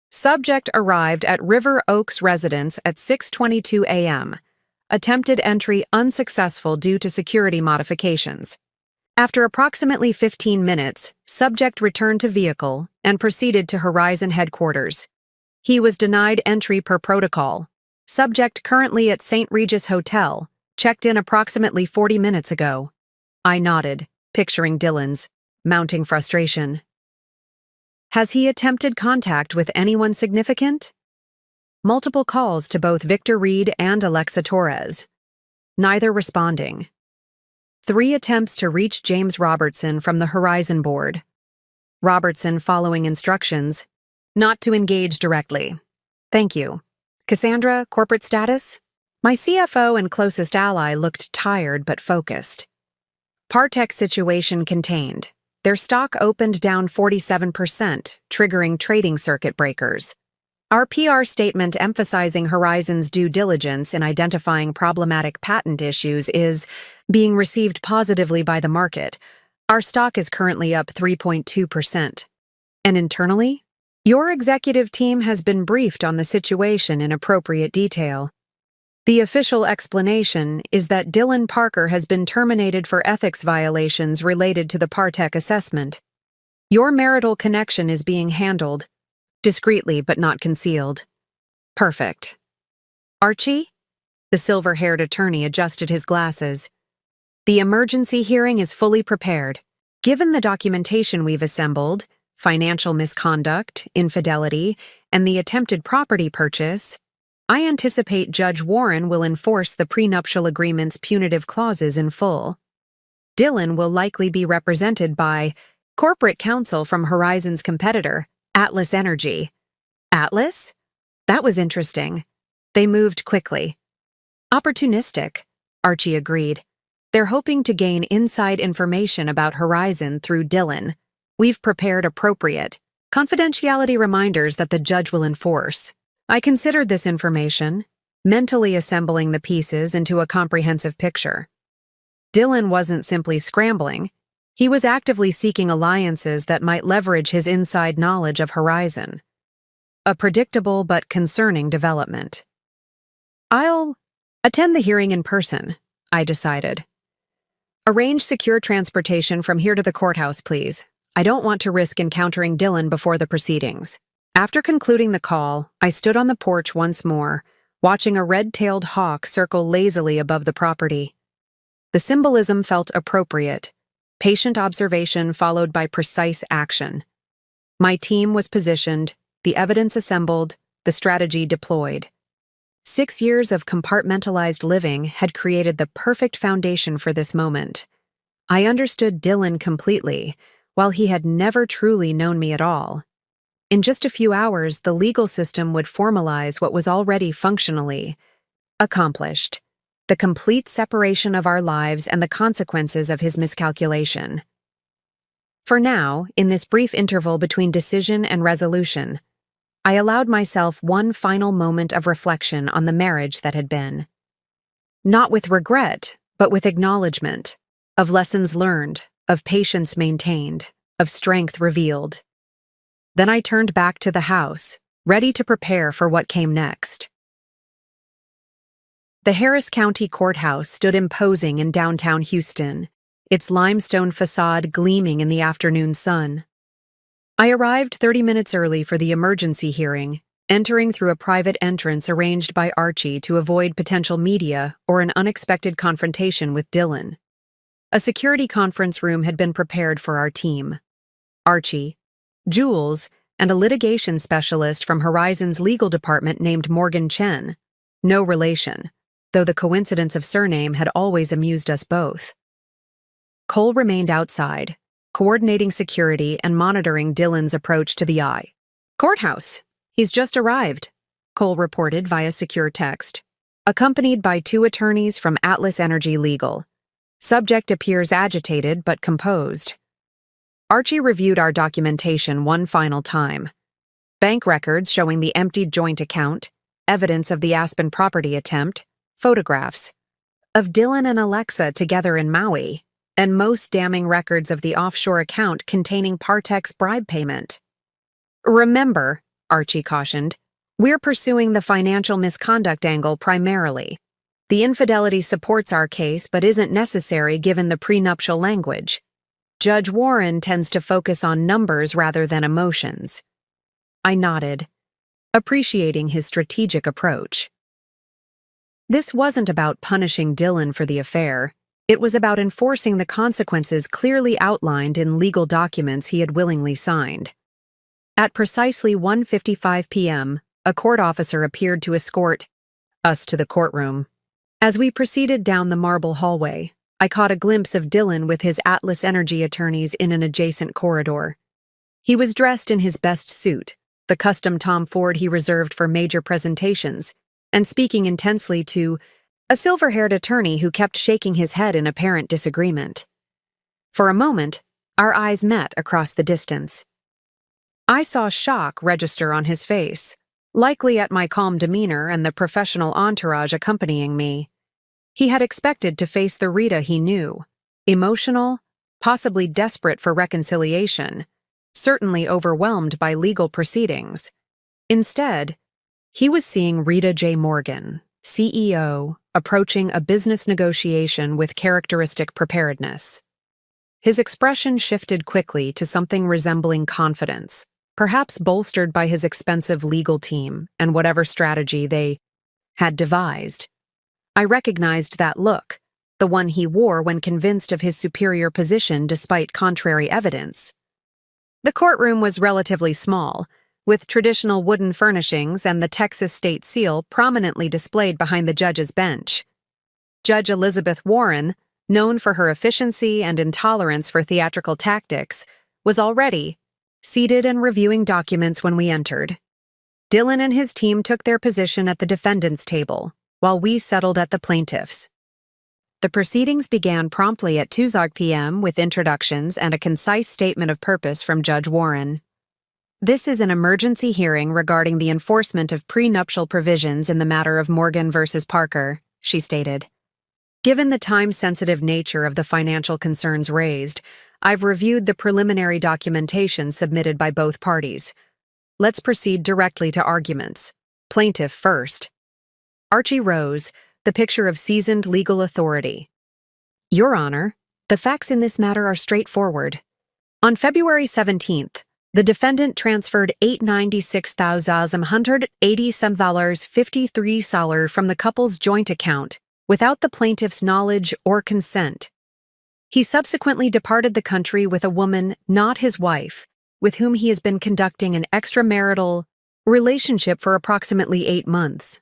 Subject arrived at River Oaks residence at 6:22 a.m. Attempted entry unsuccessful due to security modifications. After approximately 15 minutes, subject returned to vehicle and proceeded to Horizon headquarters. He was denied entry per protocol. Subject currently at St. Regis Hotel, checked in approximately 40 minutes ago. I nodded, picturing Dylan's mounting frustration. Has he attempted contact with anyone significant? Multiple calls to both Victor Reed and Alexa Torres. Neither responding. 3 attempts to reach James Robertson from the Horizon board. Robertson following instructions, not to engage directly. Thank you. Cassandra, corporate status? My CFO and closest ally looked tired but focused. Partech situation contained. Their stock opened down 47%, triggering trading circuit breakers. Our PR statement emphasizing Horizon's due diligence in identifying problematic patent issues is being received positively by the market. Our stock is currently up 3.2%. And internally? Your executive team has been briefed on the situation in appropriate detail. The official explanation is that Dylan Parker has been terminated for ethics violations related to the Partech assessment. Your marital connection is being handled, discreetly but not concealed. Perfect. Archie? The silver-haired attorney adjusted his glasses. The emergency hearing is fully prepared. Given the documentation we've assembled, financial misconduct, infidelity, and the attempted property purchase, I anticipate Judge Warren will enforce the prenuptial agreement's punitive clauses in full. Dylan will likely be represented by corporate counsel from Horizon's competitor, Atlas Energy. Atlas? That was interesting. They moved quickly. Opportunistic, Archie agreed. They're hoping to gain inside information about Horizon through Dylan. We've prepared appropriate confidentiality reminders that the judge will enforce. I considered this information, mentally assembling the pieces into a comprehensive picture. Dylan wasn't simply scrambling. He was actively seeking alliances that might leverage his inside knowledge of Horizon. A predictable but concerning development. I'll attend the hearing in person, I decided. Arrange secure transportation from here to the courthouse, please. I don't want to risk encountering Dylan before the proceedings. After concluding the call, I stood on the porch once more, watching a red-tailed hawk circle lazily above the property. The symbolism felt appropriate, patient observation followed by precise action. My team was positioned, the evidence assembled, the strategy deployed. 6 years of compartmentalized living had created the perfect foundation for this moment. I understood Dylan completely, while he had never truly known me at all. In just a few hours, the legal system would formalize what was already functionally accomplished: the complete separation of our lives and the consequences of his miscalculation. For now, in this brief interval between decision and resolution, I allowed myself one final moment of reflection on the marriage that had been. Not with regret, but with acknowledgement, of lessons learned, of patience maintained, of strength revealed. Then I turned back to the house, ready to prepare for what came next. The Harris County Courthouse stood imposing in downtown Houston, its limestone facade gleaming in the afternoon sun. I arrived 30 minutes early for the emergency hearing, entering through a private entrance arranged by Archie to avoid potential media or an unexpected confrontation with Dylan. A security conference room had been prepared for our team. Archie, Jules, and a litigation specialist from Horizon's legal department named Morgan Chen. No relation, though the coincidence of surname had always amused us both. Cole remained outside, coordinating security and monitoring Dylan's approach to the eye. "Courthouse. He's just arrived," Cole reported via secure text, accompanied by 2 attorneys from Atlas Energy Legal. Subject appears agitated but composed. Archie reviewed our documentation one final time. Bank records showing the emptied joint account, evidence of the Aspen property attempt, photographs of Dylan and Alexa together in Maui, and most damning records of the offshore account containing Partech's bribe payment. "Remember," Archie cautioned, "we're pursuing the financial misconduct angle primarily. The infidelity supports our case but isn't necessary given the prenuptial language. Judge Warren tends to focus on numbers rather than emotions." I nodded, appreciating his strategic approach. This wasn't about punishing Dylan for the affair. It was about enforcing the consequences clearly outlined in legal documents he had willingly signed. At precisely 1:55 p.m., a court officer appeared to escort us to the courtroom. As we proceeded down the marble hallway, I caught a glimpse of Dylan with his Atlas Energy attorneys in an adjacent corridor. He was dressed in his best suit, the custom Tom Ford he reserved for major presentations, and speaking intensely to a silver-haired attorney who kept shaking his head in apparent disagreement. For a moment, our eyes met across the distance. I saw shock register on his face, likely at my calm demeanor and the professional entourage accompanying me. He had expected to face the Rita he knew, emotional, possibly desperate for reconciliation, certainly overwhelmed by legal proceedings. Instead, he was seeing Rita J. Morgan, CEO, approaching a business negotiation with characteristic preparedness. His expression shifted quickly to something resembling confidence, perhaps bolstered by his expensive legal team and whatever strategy they had devised. I recognized that look, the one he wore when convinced of his superior position despite contrary evidence. The courtroom was relatively small, with traditional wooden furnishings and the Texas state seal prominently displayed behind the judge's bench. Judge Elizabeth Warren, known for her efficiency and intolerance for theatrical tactics, was already seated and reviewing documents when we entered. Dylan and his team took their position at the defendant's table, while we settled at the plaintiff's. The proceedings began promptly at 2 p.m. with introductions and a concise statement of purpose from Judge Warren. "This is an emergency hearing regarding the enforcement of prenuptial provisions in the matter of Morgan versus Parker," she stated. Given the time-sensitive nature of the financial concerns raised, I've reviewed the preliminary documentation submitted by both parties. Let's proceed directly to arguments. Plaintiff first. Archie rose, the picture of seasoned legal authority. Your Honor, the facts in this matter are straightforward. On February 17th, the defendant transferred $896,187.53 from the couple's joint account without the plaintiff's knowledge or consent. He subsequently departed the country with a woman not his wife, with whom he has been conducting an extramarital relationship for approximately 8 months.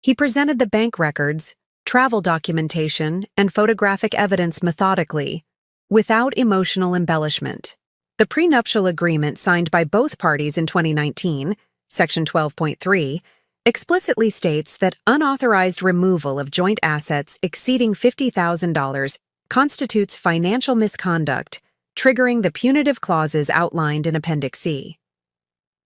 He presented the bank records, travel documentation, and photographic evidence methodically, without emotional embellishment. The prenuptial agreement signed by both parties in 2019, Section 12.3, explicitly states that unauthorized removal of joint assets exceeding $50,000 constitutes financial misconduct, triggering the punitive clauses outlined in Appendix C.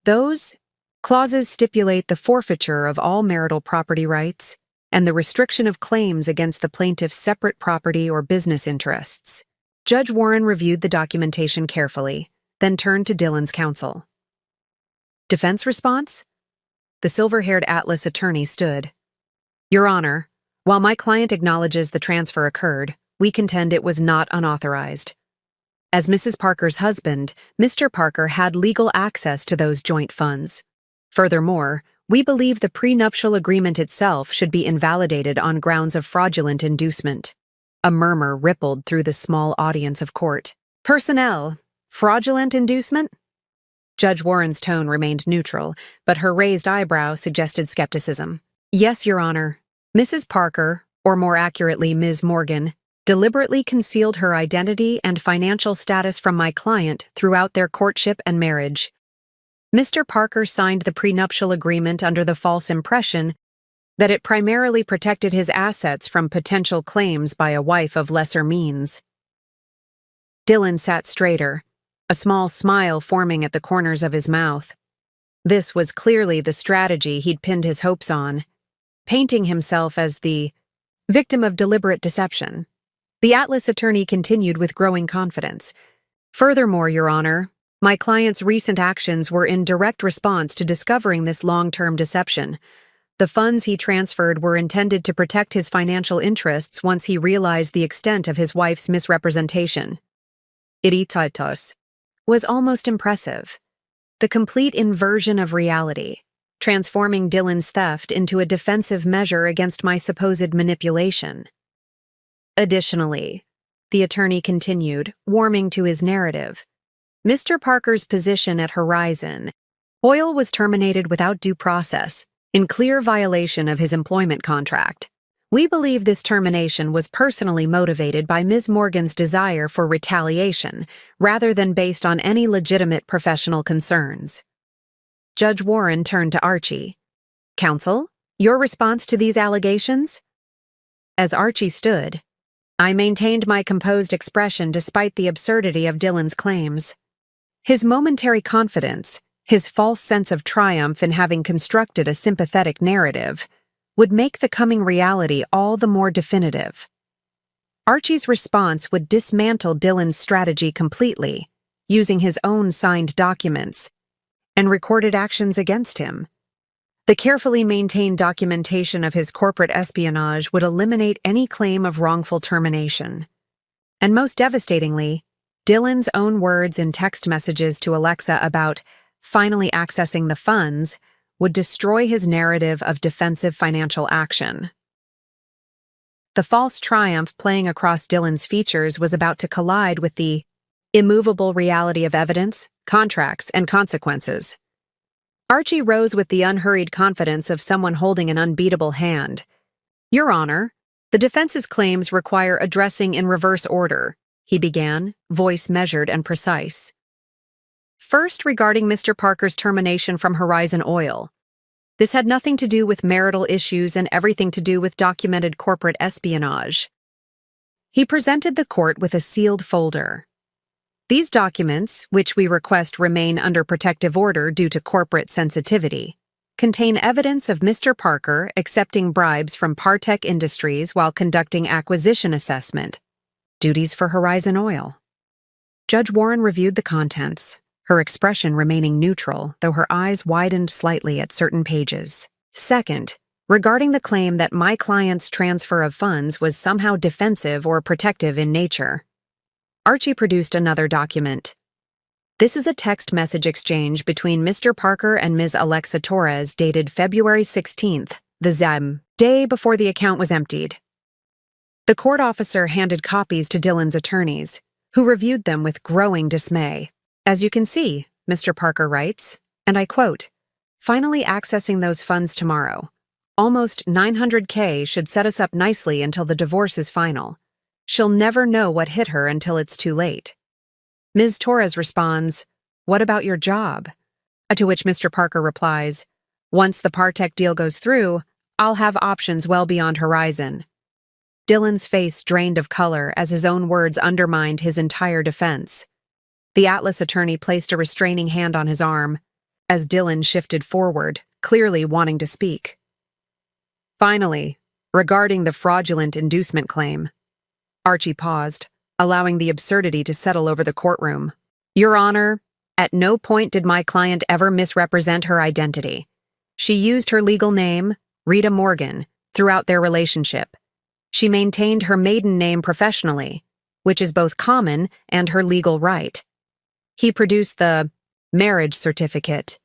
Those clauses stipulate the forfeiture of all marital property rights and the restriction of claims against the plaintiff's separate property or business interests. Judge Warren reviewed the documentation carefully, then turned to Dylan's counsel. Defense response? The silver-haired Atlas attorney stood. Your Honor, while my client acknowledges the transfer occurred, we contend it was not unauthorized. As Mrs. Parker's husband, Mr. Parker had legal access to those joint funds. Furthermore, we believe the prenuptial agreement itself should be invalidated on grounds of fraudulent inducement. A murmur rippled through the small audience of court. Personnel, fraudulent inducement? Judge Warren's tone remained neutral, but her raised eyebrow suggested skepticism. Yes, Your Honor. Mrs. Parker, or more accurately Ms. Morgan, deliberately concealed her identity and financial status from my client throughout their courtship and marriage. Mr. Parker signed the prenuptial agreement under the false impression that it primarily protected his assets from potential claims by a wife of lesser means. Dylan sat straighter, a small smile forming at the corners of his mouth. This was clearly the strategy he'd pinned his hopes on, painting himself as the victim of deliberate deception. The Atlas attorney continued with growing confidence. Furthermore, Your Honor, my client's recent actions were in direct response to discovering this long-term deception. The funds he transferred were intended to protect his financial interests once he realized the extent of his wife's misrepresentation. Iritos was almost impressive. The complete inversion of reality, transforming Dylan's theft into a defensive measure against my supposed manipulation. Additionally, the attorney continued, warming to his narrative, Mr. Parker's position at Horizon Oil was terminated without due process, in clear violation of his employment contract. We believe this termination was personally motivated by Ms. Morgan's desire for retaliation, rather than based on any legitimate professional concerns. Judge Warren turned to Archie. Counsel, your response to these allegations? As Archie stood, I maintained my composed expression despite the absurdity of Dylan's claims. His momentary confidence, his false sense of triumph in having constructed a sympathetic narrative, would make the coming reality all the more definitive. Archie's response would dismantle Dylan's strategy completely, using his own signed documents and recorded actions against him. The carefully maintained documentation of his corporate espionage would eliminate any claim of wrongful termination. And most devastatingly, Dylan's own words in text messages to Alexa about finally accessing the funds would destroy his narrative of defensive financial action. The false triumph playing across Dylan's features was about to collide with the immovable reality of evidence, contracts, and consequences. Archie rose with the unhurried confidence of someone holding an unbeatable hand. Your Honor, the defense's claims require addressing in reverse order, he began, voice measured and precise. First, regarding Mr. Parker's termination from Horizon Oil. This had nothing to do with marital issues and everything to do with documented corporate espionage. He presented the court with a sealed folder. These documents, which we request remain under protective order due to corporate sensitivity, contain evidence of Mr. Parker accepting bribes from Partech Industries while conducting acquisition assessment duties for Horizon Oil. Judge Warren reviewed the contents, her expression remaining neutral, though her eyes widened slightly at certain pages. Second, regarding the claim that my client's transfer of funds was somehow defensive or protective in nature. Archie produced another document. This is a text message exchange between Mr. Parker and Ms. Alexa Torres dated February 16th, the day before the account was emptied. The court officer handed copies to Dylan's attorneys, who reviewed them with growing dismay. As you can see, Mr. Parker writes, and I quote, "Finally accessing those funds tomorrow. Almost $900K should set us up nicely until the divorce is final. She'll never know what hit her until it's too late." Ms. Torres responds, "What about your job?" To which Mr. Parker replies, "Once the Partech deal goes through, I'll have options well beyond Horizon." Dylan's face drained of color as his own words undermined his entire defense. The Atlas attorney placed a restraining hand on his arm, as Dylan shifted forward, clearly wanting to speak. Finally, regarding the fraudulent inducement claim, Archie paused, allowing the absurdity to settle over the courtroom. "Your Honor, at no point did my client ever misrepresent her identity. She used her legal name, Rita Morgan, throughout their relationship. She maintained her maiden name professionally, which is both common and her legal right." He produced the marriage certificate.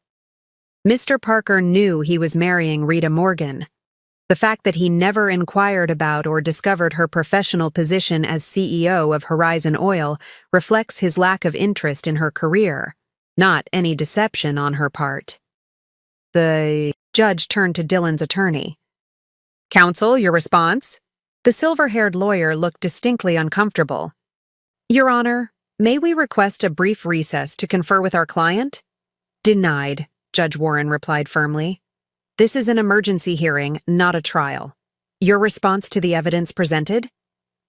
Mr. Parker knew he was marrying Rita Morgan. The fact that he never inquired about or discovered her professional position as CEO of Horizon Oil reflects his lack of interest in her career, not any deception on her part. The judge turned to Dylan's attorney. "Counsel, your response?" The silver-haired lawyer looked distinctly uncomfortable. "Your Honor, may we request a brief recess to confer with our client?" "Denied," Judge Warren replied firmly. "This is an emergency hearing, not a trial. Your response to the evidence presented?"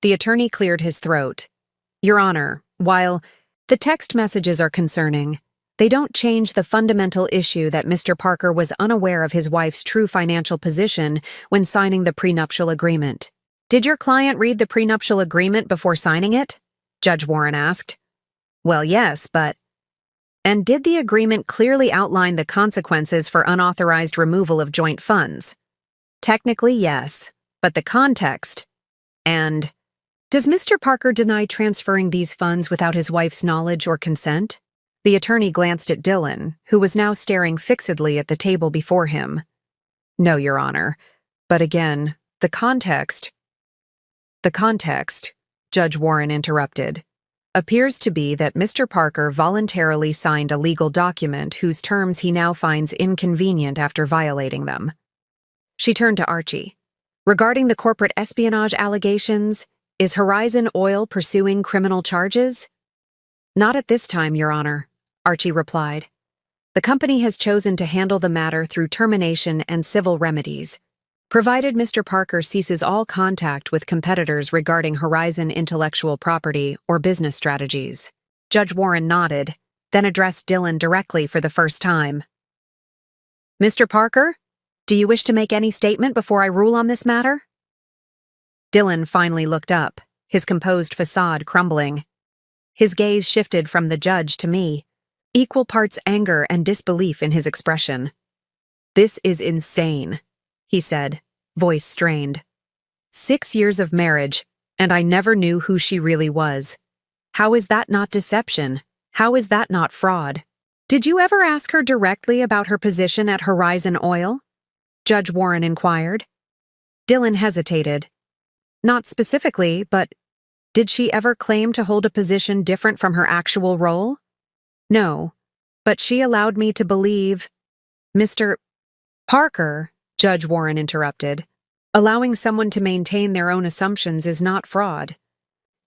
The attorney cleared his throat. "Your Honor, while the text messages are concerning, they don't change the fundamental issue that Mr. Parker was unaware of his wife's true financial position when signing the prenuptial agreement." "Did your client read the prenuptial agreement before signing it?" Judge Warren asked. "Well, yes, but—" "And did the agreement clearly outline the consequences for unauthorized removal of joint funds?" "Technically, yes, but the context—" "And does Mr. Parker deny transferring these funds without his wife's knowledge or consent?" The attorney glanced at Dylan, who was now staring fixedly at the table before him. "No, Your Honor. But again, the context—" "The context," Judge Warren interrupted, "appears to be that Mr. Parker voluntarily signed a legal document whose terms he now finds inconvenient after violating them." She turned to Archie. "Regarding the corporate espionage allegations, is Horizon Oil pursuing criminal charges?" "Not at this time, Your Honor," Archie replied. "The company has chosen to handle the matter through termination and civil remedies, provided Mr. Parker ceases all contact with competitors regarding Horizon intellectual property or business strategies." Judge Warren nodded, then addressed Dylan directly for the first time. "Mr. Parker, do you wish to make any statement before I rule on this matter?" Dylan finally looked up, his composed facade crumbling. His gaze shifted from the judge to me, equal parts anger and disbelief in his expression. "This is insane," he said, voice strained. 6 years of marriage, and I never knew who she really was. How is that not deception? How is that not fraud? "Did you ever ask her directly about her position at Horizon Oil?" Judge Warren inquired. Dylan hesitated. "Not specifically, but did she ever claim to hold a position different from her actual role?" "No, but she allowed me to believe—" "Mr. Parker," Judge Warren interrupted, "allowing someone to maintain their own assumptions is not fraud.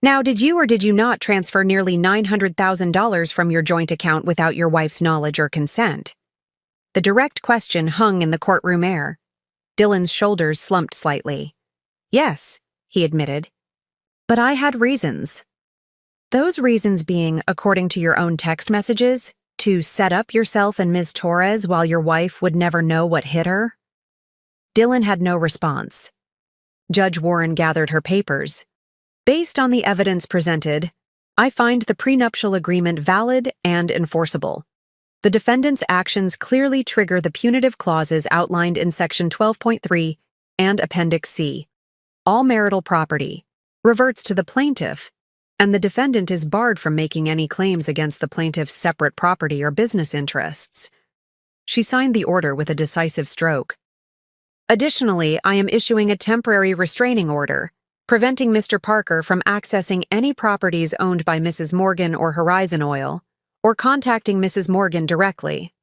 Now, did you or did you not transfer nearly $900,000 from your joint account without your wife's knowledge or consent?" The direct question hung in the courtroom air. Dylan's shoulders slumped slightly. "Yes," he admitted. "But I had reasons." "Those reasons being, according to your own text messages, to set up yourself and Ms. Torres while your wife would never know what hit her?" Dylan had no response. Judge Warren gathered her papers. "Based on the evidence presented, I find the prenuptial agreement valid and enforceable. The defendant's actions clearly trigger the punitive clauses outlined in Section 12.3 and Appendix C. All marital property reverts to the plaintiff, and the defendant is barred from making any claims against the plaintiff's separate property or business interests. She signed the order with a decisive stroke. Additionally, I am issuing a temporary restraining order, preventing Mr. Parker from accessing any properties owned by Mrs. Morgan or Horizon Oil, or contacting Mrs. Morgan directly.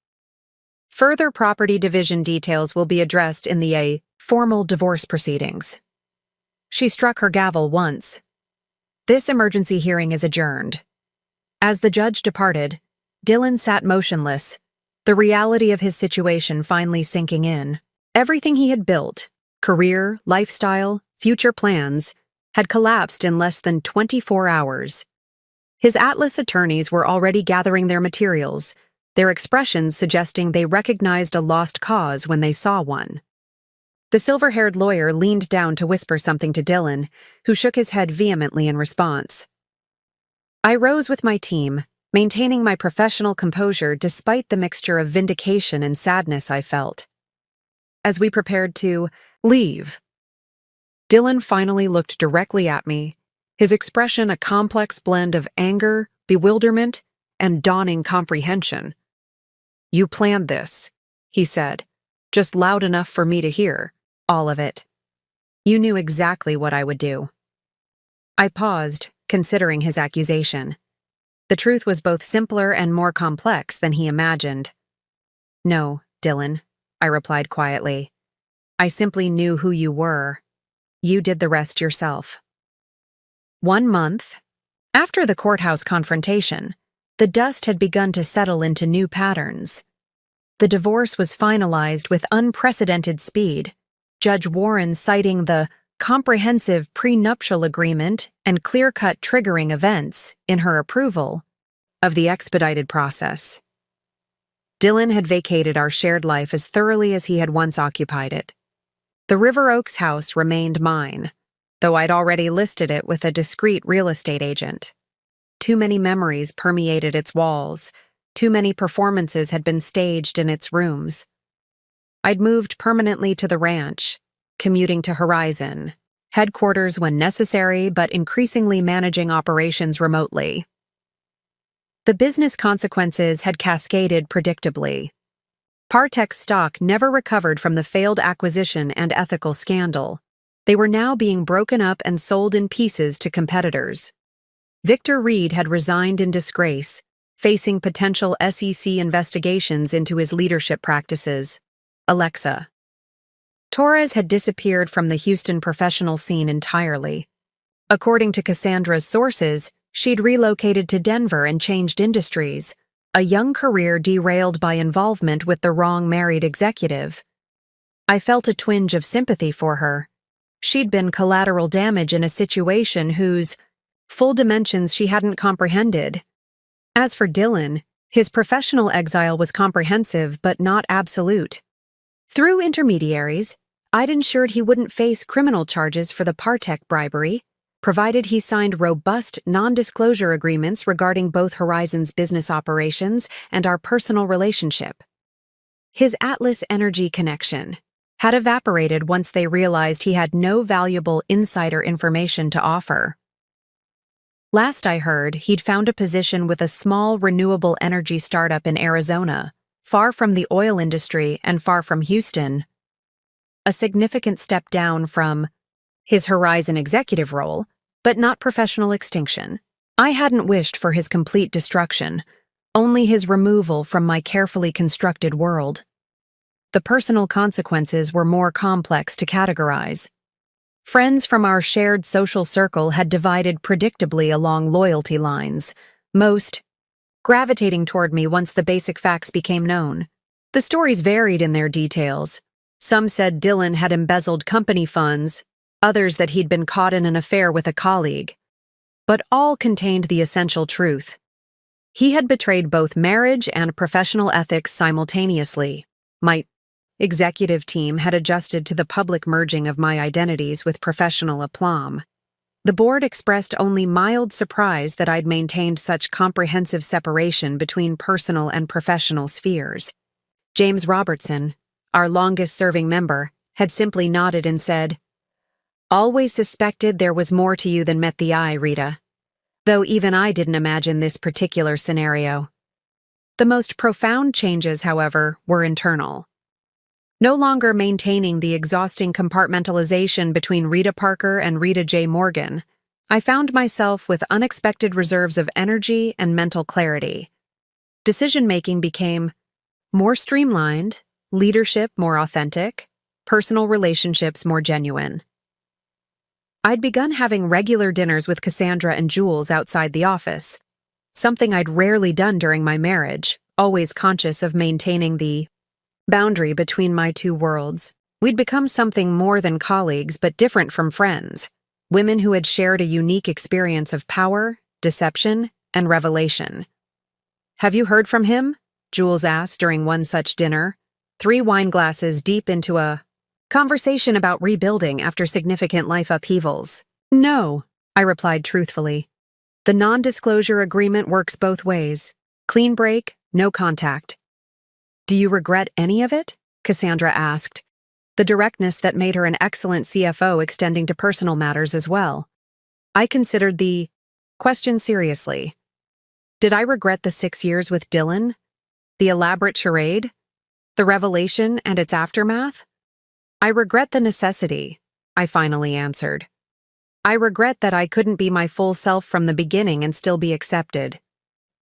Further property division details will be addressed in the formal divorce proceedings. She struck her gavel once. This emergency hearing is adjourned. As the judge departed, Dylan sat motionless, the reality of his situation finally sinking in. Everything he had built, career, lifestyle, future plans, had collapsed in less than 24 hours. His Atlas attorneys were already gathering their materials, their expressions suggesting they recognized a lost cause when they saw one. The silver-haired lawyer leaned down to whisper something to Dylan, who shook his head vehemently in response. I rose with my team, maintaining my professional composure despite the mixture of vindication and sadness I felt. As we prepared to leave, Dylan finally looked directly at me, his expression a complex blend of anger, bewilderment, and dawning comprehension. You planned this, he said, just loud enough for me to hear, all of it. You knew exactly what I would do. I paused, considering his accusation. The truth was both simpler and more complex than he imagined. No, Dylan, I replied quietly. I simply knew who you were. You did the rest yourself. 1 month after the courthouse confrontation, the dust had begun to settle into new patterns. The divorce was finalized with unprecedented speed, Judge Warren citing the comprehensive prenuptial agreement and clear-cut triggering events in her approval of the expedited process. Dylan had vacated our shared life as thoroughly as he had once occupied it. The River Oaks house remained mine, though I'd already listed it with a discreet real estate agent. Too many memories permeated its walls, too many performances had been staged in its rooms. I'd moved permanently to the ranch, commuting to Horizon, headquarters when necessary but increasingly managing operations remotely. The business consequences had cascaded predictably. Partech's stock never recovered from the failed acquisition and ethical scandal. They were now being broken up and sold in pieces to competitors. Victor Reed had resigned in disgrace, facing potential SEC investigations into his leadership practices. Alexa. Torres had disappeared from the Houston professional scene entirely. According to Cassandra's sources, she'd relocated to Denver and changed industries, a young career derailed by involvement with the wrong married executive. I felt a twinge of sympathy for her. She'd been collateral damage in a situation whose full dimensions she hadn't comprehended. As for Dylan, his professional exile was comprehensive but not absolute. Through intermediaries, I'd ensured he wouldn't face criminal charges for the Partech bribery, provided he signed robust non-disclosure agreements regarding both Horizon's business operations and our personal relationship. His Atlas Energy connection had evaporated once they realized he had no valuable insider information to offer. Last I heard, he'd found a position with a small renewable energy startup in Arizona, far from the oil industry and far from Houston. A significant step down from his Horizon executive role, but not professional extinction. I hadn't wished for his complete destruction, only his removal from my carefully constructed world. The personal consequences were more complex to categorize. Friends from our shared social circle had divided predictably along loyalty lines, most gravitating toward me once the basic facts became known. The stories varied in their details. Some said Dylan had embezzled company funds, others that he'd been caught in an affair with a colleague. But all contained the essential truth. He had betrayed both marriage and professional ethics simultaneously. My executive team had adjusted to the public merging of my identities with professional aplomb. The board expressed only mild surprise that I'd maintained such comprehensive separation between personal and professional spheres. James Robertson, our longest-serving member, had simply nodded and said, "Always suspected there was more to you than met the eye, Rita." Though even I didn't imagine this particular scenario. The most profound changes, however, were internal. No longer maintaining the exhausting compartmentalization between Rita Parker and Rita J. Morgan, I found myself with unexpected reserves of energy and mental clarity. Decision-making became more streamlined, leadership more authentic, personal relationships more genuine. I'd begun having regular dinners with Cassandra and Jules outside the office, something I'd rarely done during my marriage, always conscious of maintaining the boundary between my two worlds. We'd become something more than colleagues but different from friends, women who had shared a unique experience of power, deception, and revelation. "Have you heard from him?" Jules asked during one such dinner, 3 wine glasses deep into a conversation about rebuilding after significant life upheavals. "No," I replied truthfully. "The non-disclosure agreement works both ways. Clean break, no contact." "Do you regret any of it?" Cassandra asked, the directness that made her an excellent CFO extending to personal matters as well. I considered the question seriously. Did I regret the 6 years with Dylan? The elaborate charade? The revelation and its aftermath? "I regret the necessity," I finally answered. "I regret that I couldn't be my full self from the beginning and still be accepted.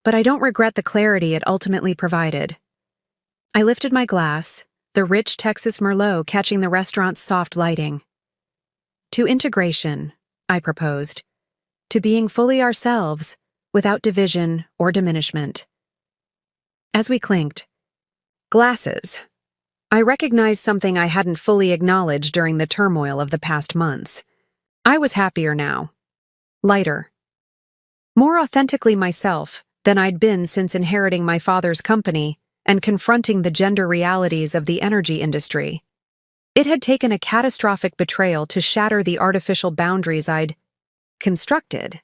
But I don't regret the clarity it ultimately provided." I lifted my glass, the rich Texas Merlot catching the restaurant's soft lighting. "To integration," I proposed. "To being fully ourselves, without division or diminishment." As we clinked glasses, I recognized something I hadn't fully acknowledged during the turmoil of the past months. I was happier now. Lighter. More authentically myself than I'd been since inheriting my father's company and confronting the gender realities of the energy industry. It had taken a catastrophic betrayal to shatter the artificial boundaries I'd constructed.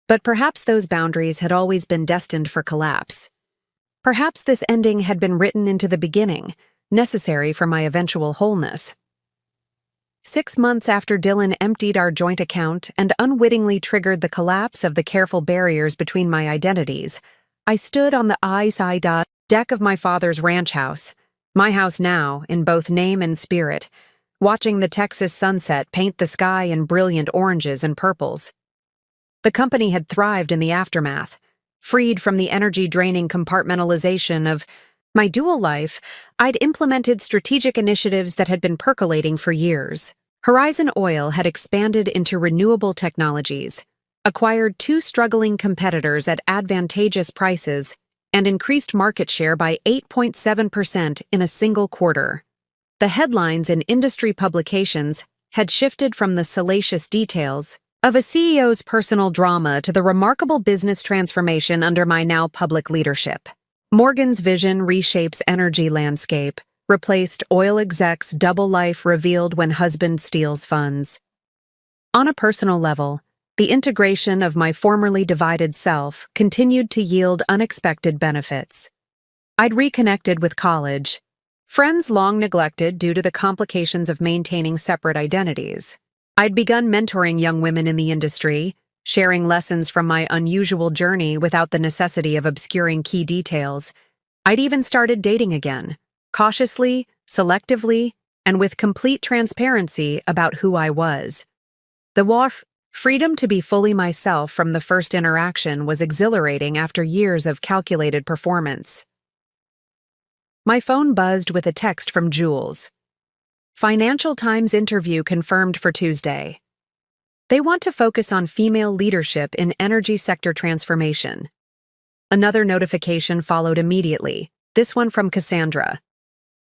But perhaps those boundaries had always been destined for collapse. Perhaps this ending had been written into the beginning, necessary for my eventual wholeness. 6 months after Dylan emptied our joint account and unwittingly triggered the collapse of the careful barriers between my identities, I stood on the side deck of my father's ranch house, my house now in both name and spirit, watching the Texas sunset paint the sky in brilliant oranges and purples. The company had thrived in the aftermath. Freed from the energy-draining compartmentalization of my dual life, I'd implemented strategic initiatives that had been percolating for years. Horizon Oil had expanded into renewable technologies, acquired 2 struggling competitors at advantageous prices, and increased market share by 8.7% in a single quarter. The headlines in industry publications had shifted from the salacious details of a CEO's personal drama to the remarkable business transformation under my now public leadership. Morgan's vision reshapes energy landscape, replaced oil exec's double life revealed when husband steals funds. On a personal level, the integration of my formerly divided self continued to yield unexpected benefits. I'd reconnected with college, friends long neglected due to the complications of maintaining separate identities. I'd begun mentoring young women in the industry, sharing lessons from my unusual journey without the necessity of obscuring key details. I'd even started dating again, cautiously, selectively, and with complete transparency about who I was. The freedom to be fully myself from the first interaction was exhilarating after years of calculated performance. My phone buzzed with a text from Jules. Financial Times interview confirmed for Tuesday. They want to focus on female leadership in energy sector transformation. Another notification followed immediately, this one from Cassandra.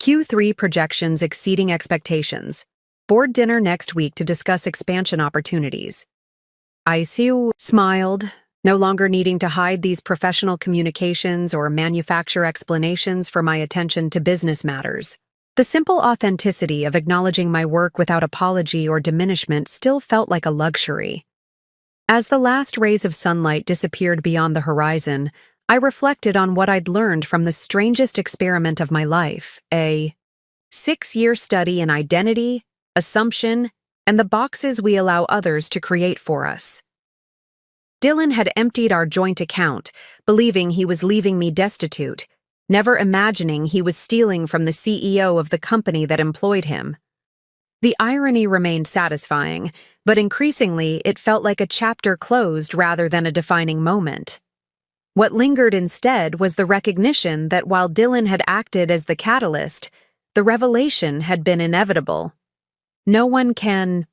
Q3 projections exceeding expectations. Board dinner next week to discuss expansion opportunities. I smiled, no longer needing to hide these professional communications or manufacture explanations for my attention to business matters. The simple authenticity of acknowledging my work without apology or diminishment still felt like a luxury. As the last rays of sunlight disappeared beyond the horizon, I reflected on what I'd learned from the strangest experiment of my life, a 6-year study in identity, assumption, and the boxes we allow others to create for us. Dylan had emptied our joint account, believing he was leaving me destitute, never imagining he was stealing from the CEO of the company that employed him. The irony remained satisfying, but increasingly it felt like a chapter closed rather than a defining moment. What lingered instead was the recognition that while Dylan had acted as the catalyst, the revelation had been inevitable. No one can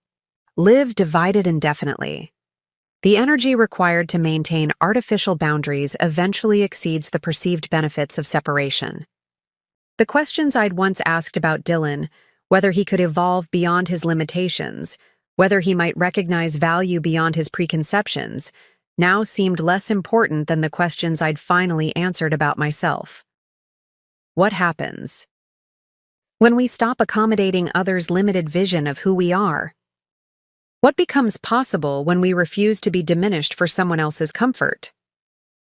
live divided indefinitely. The energy required to maintain artificial boundaries eventually exceeds the perceived benefits of separation. The questions I'd once asked about Dylan, whether he could evolve beyond his limitations, whether he might recognize value beyond his preconceptions, now seemed less important than the questions I'd finally answered about myself. What happens when we stop accommodating others' limited vision of who we are? What becomes possible when we refuse to be diminished for someone else's comfort?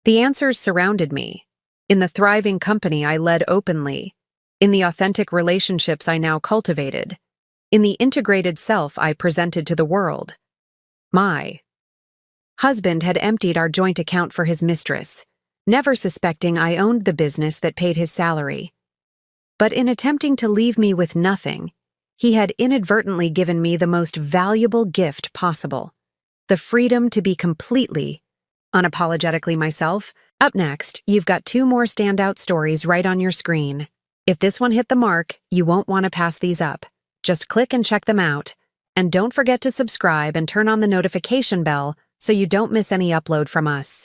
The answers surrounded me, in the thriving company I led openly, in the authentic relationships I now cultivated, in the integrated self I presented to the world. My husband had emptied our joint account for his mistress, never suspecting I owned the business that paid his salary. But in attempting to leave me with nothing, he had inadvertently given me the most valuable gift possible, the freedom to be completely, unapologetically myself. Up next, you've got 2 more standout stories right on your screen. If this one hit the mark, you won't want to pass these up. Just click and check them out. And don't forget to subscribe and turn on the notification bell so you don't miss any upload from us.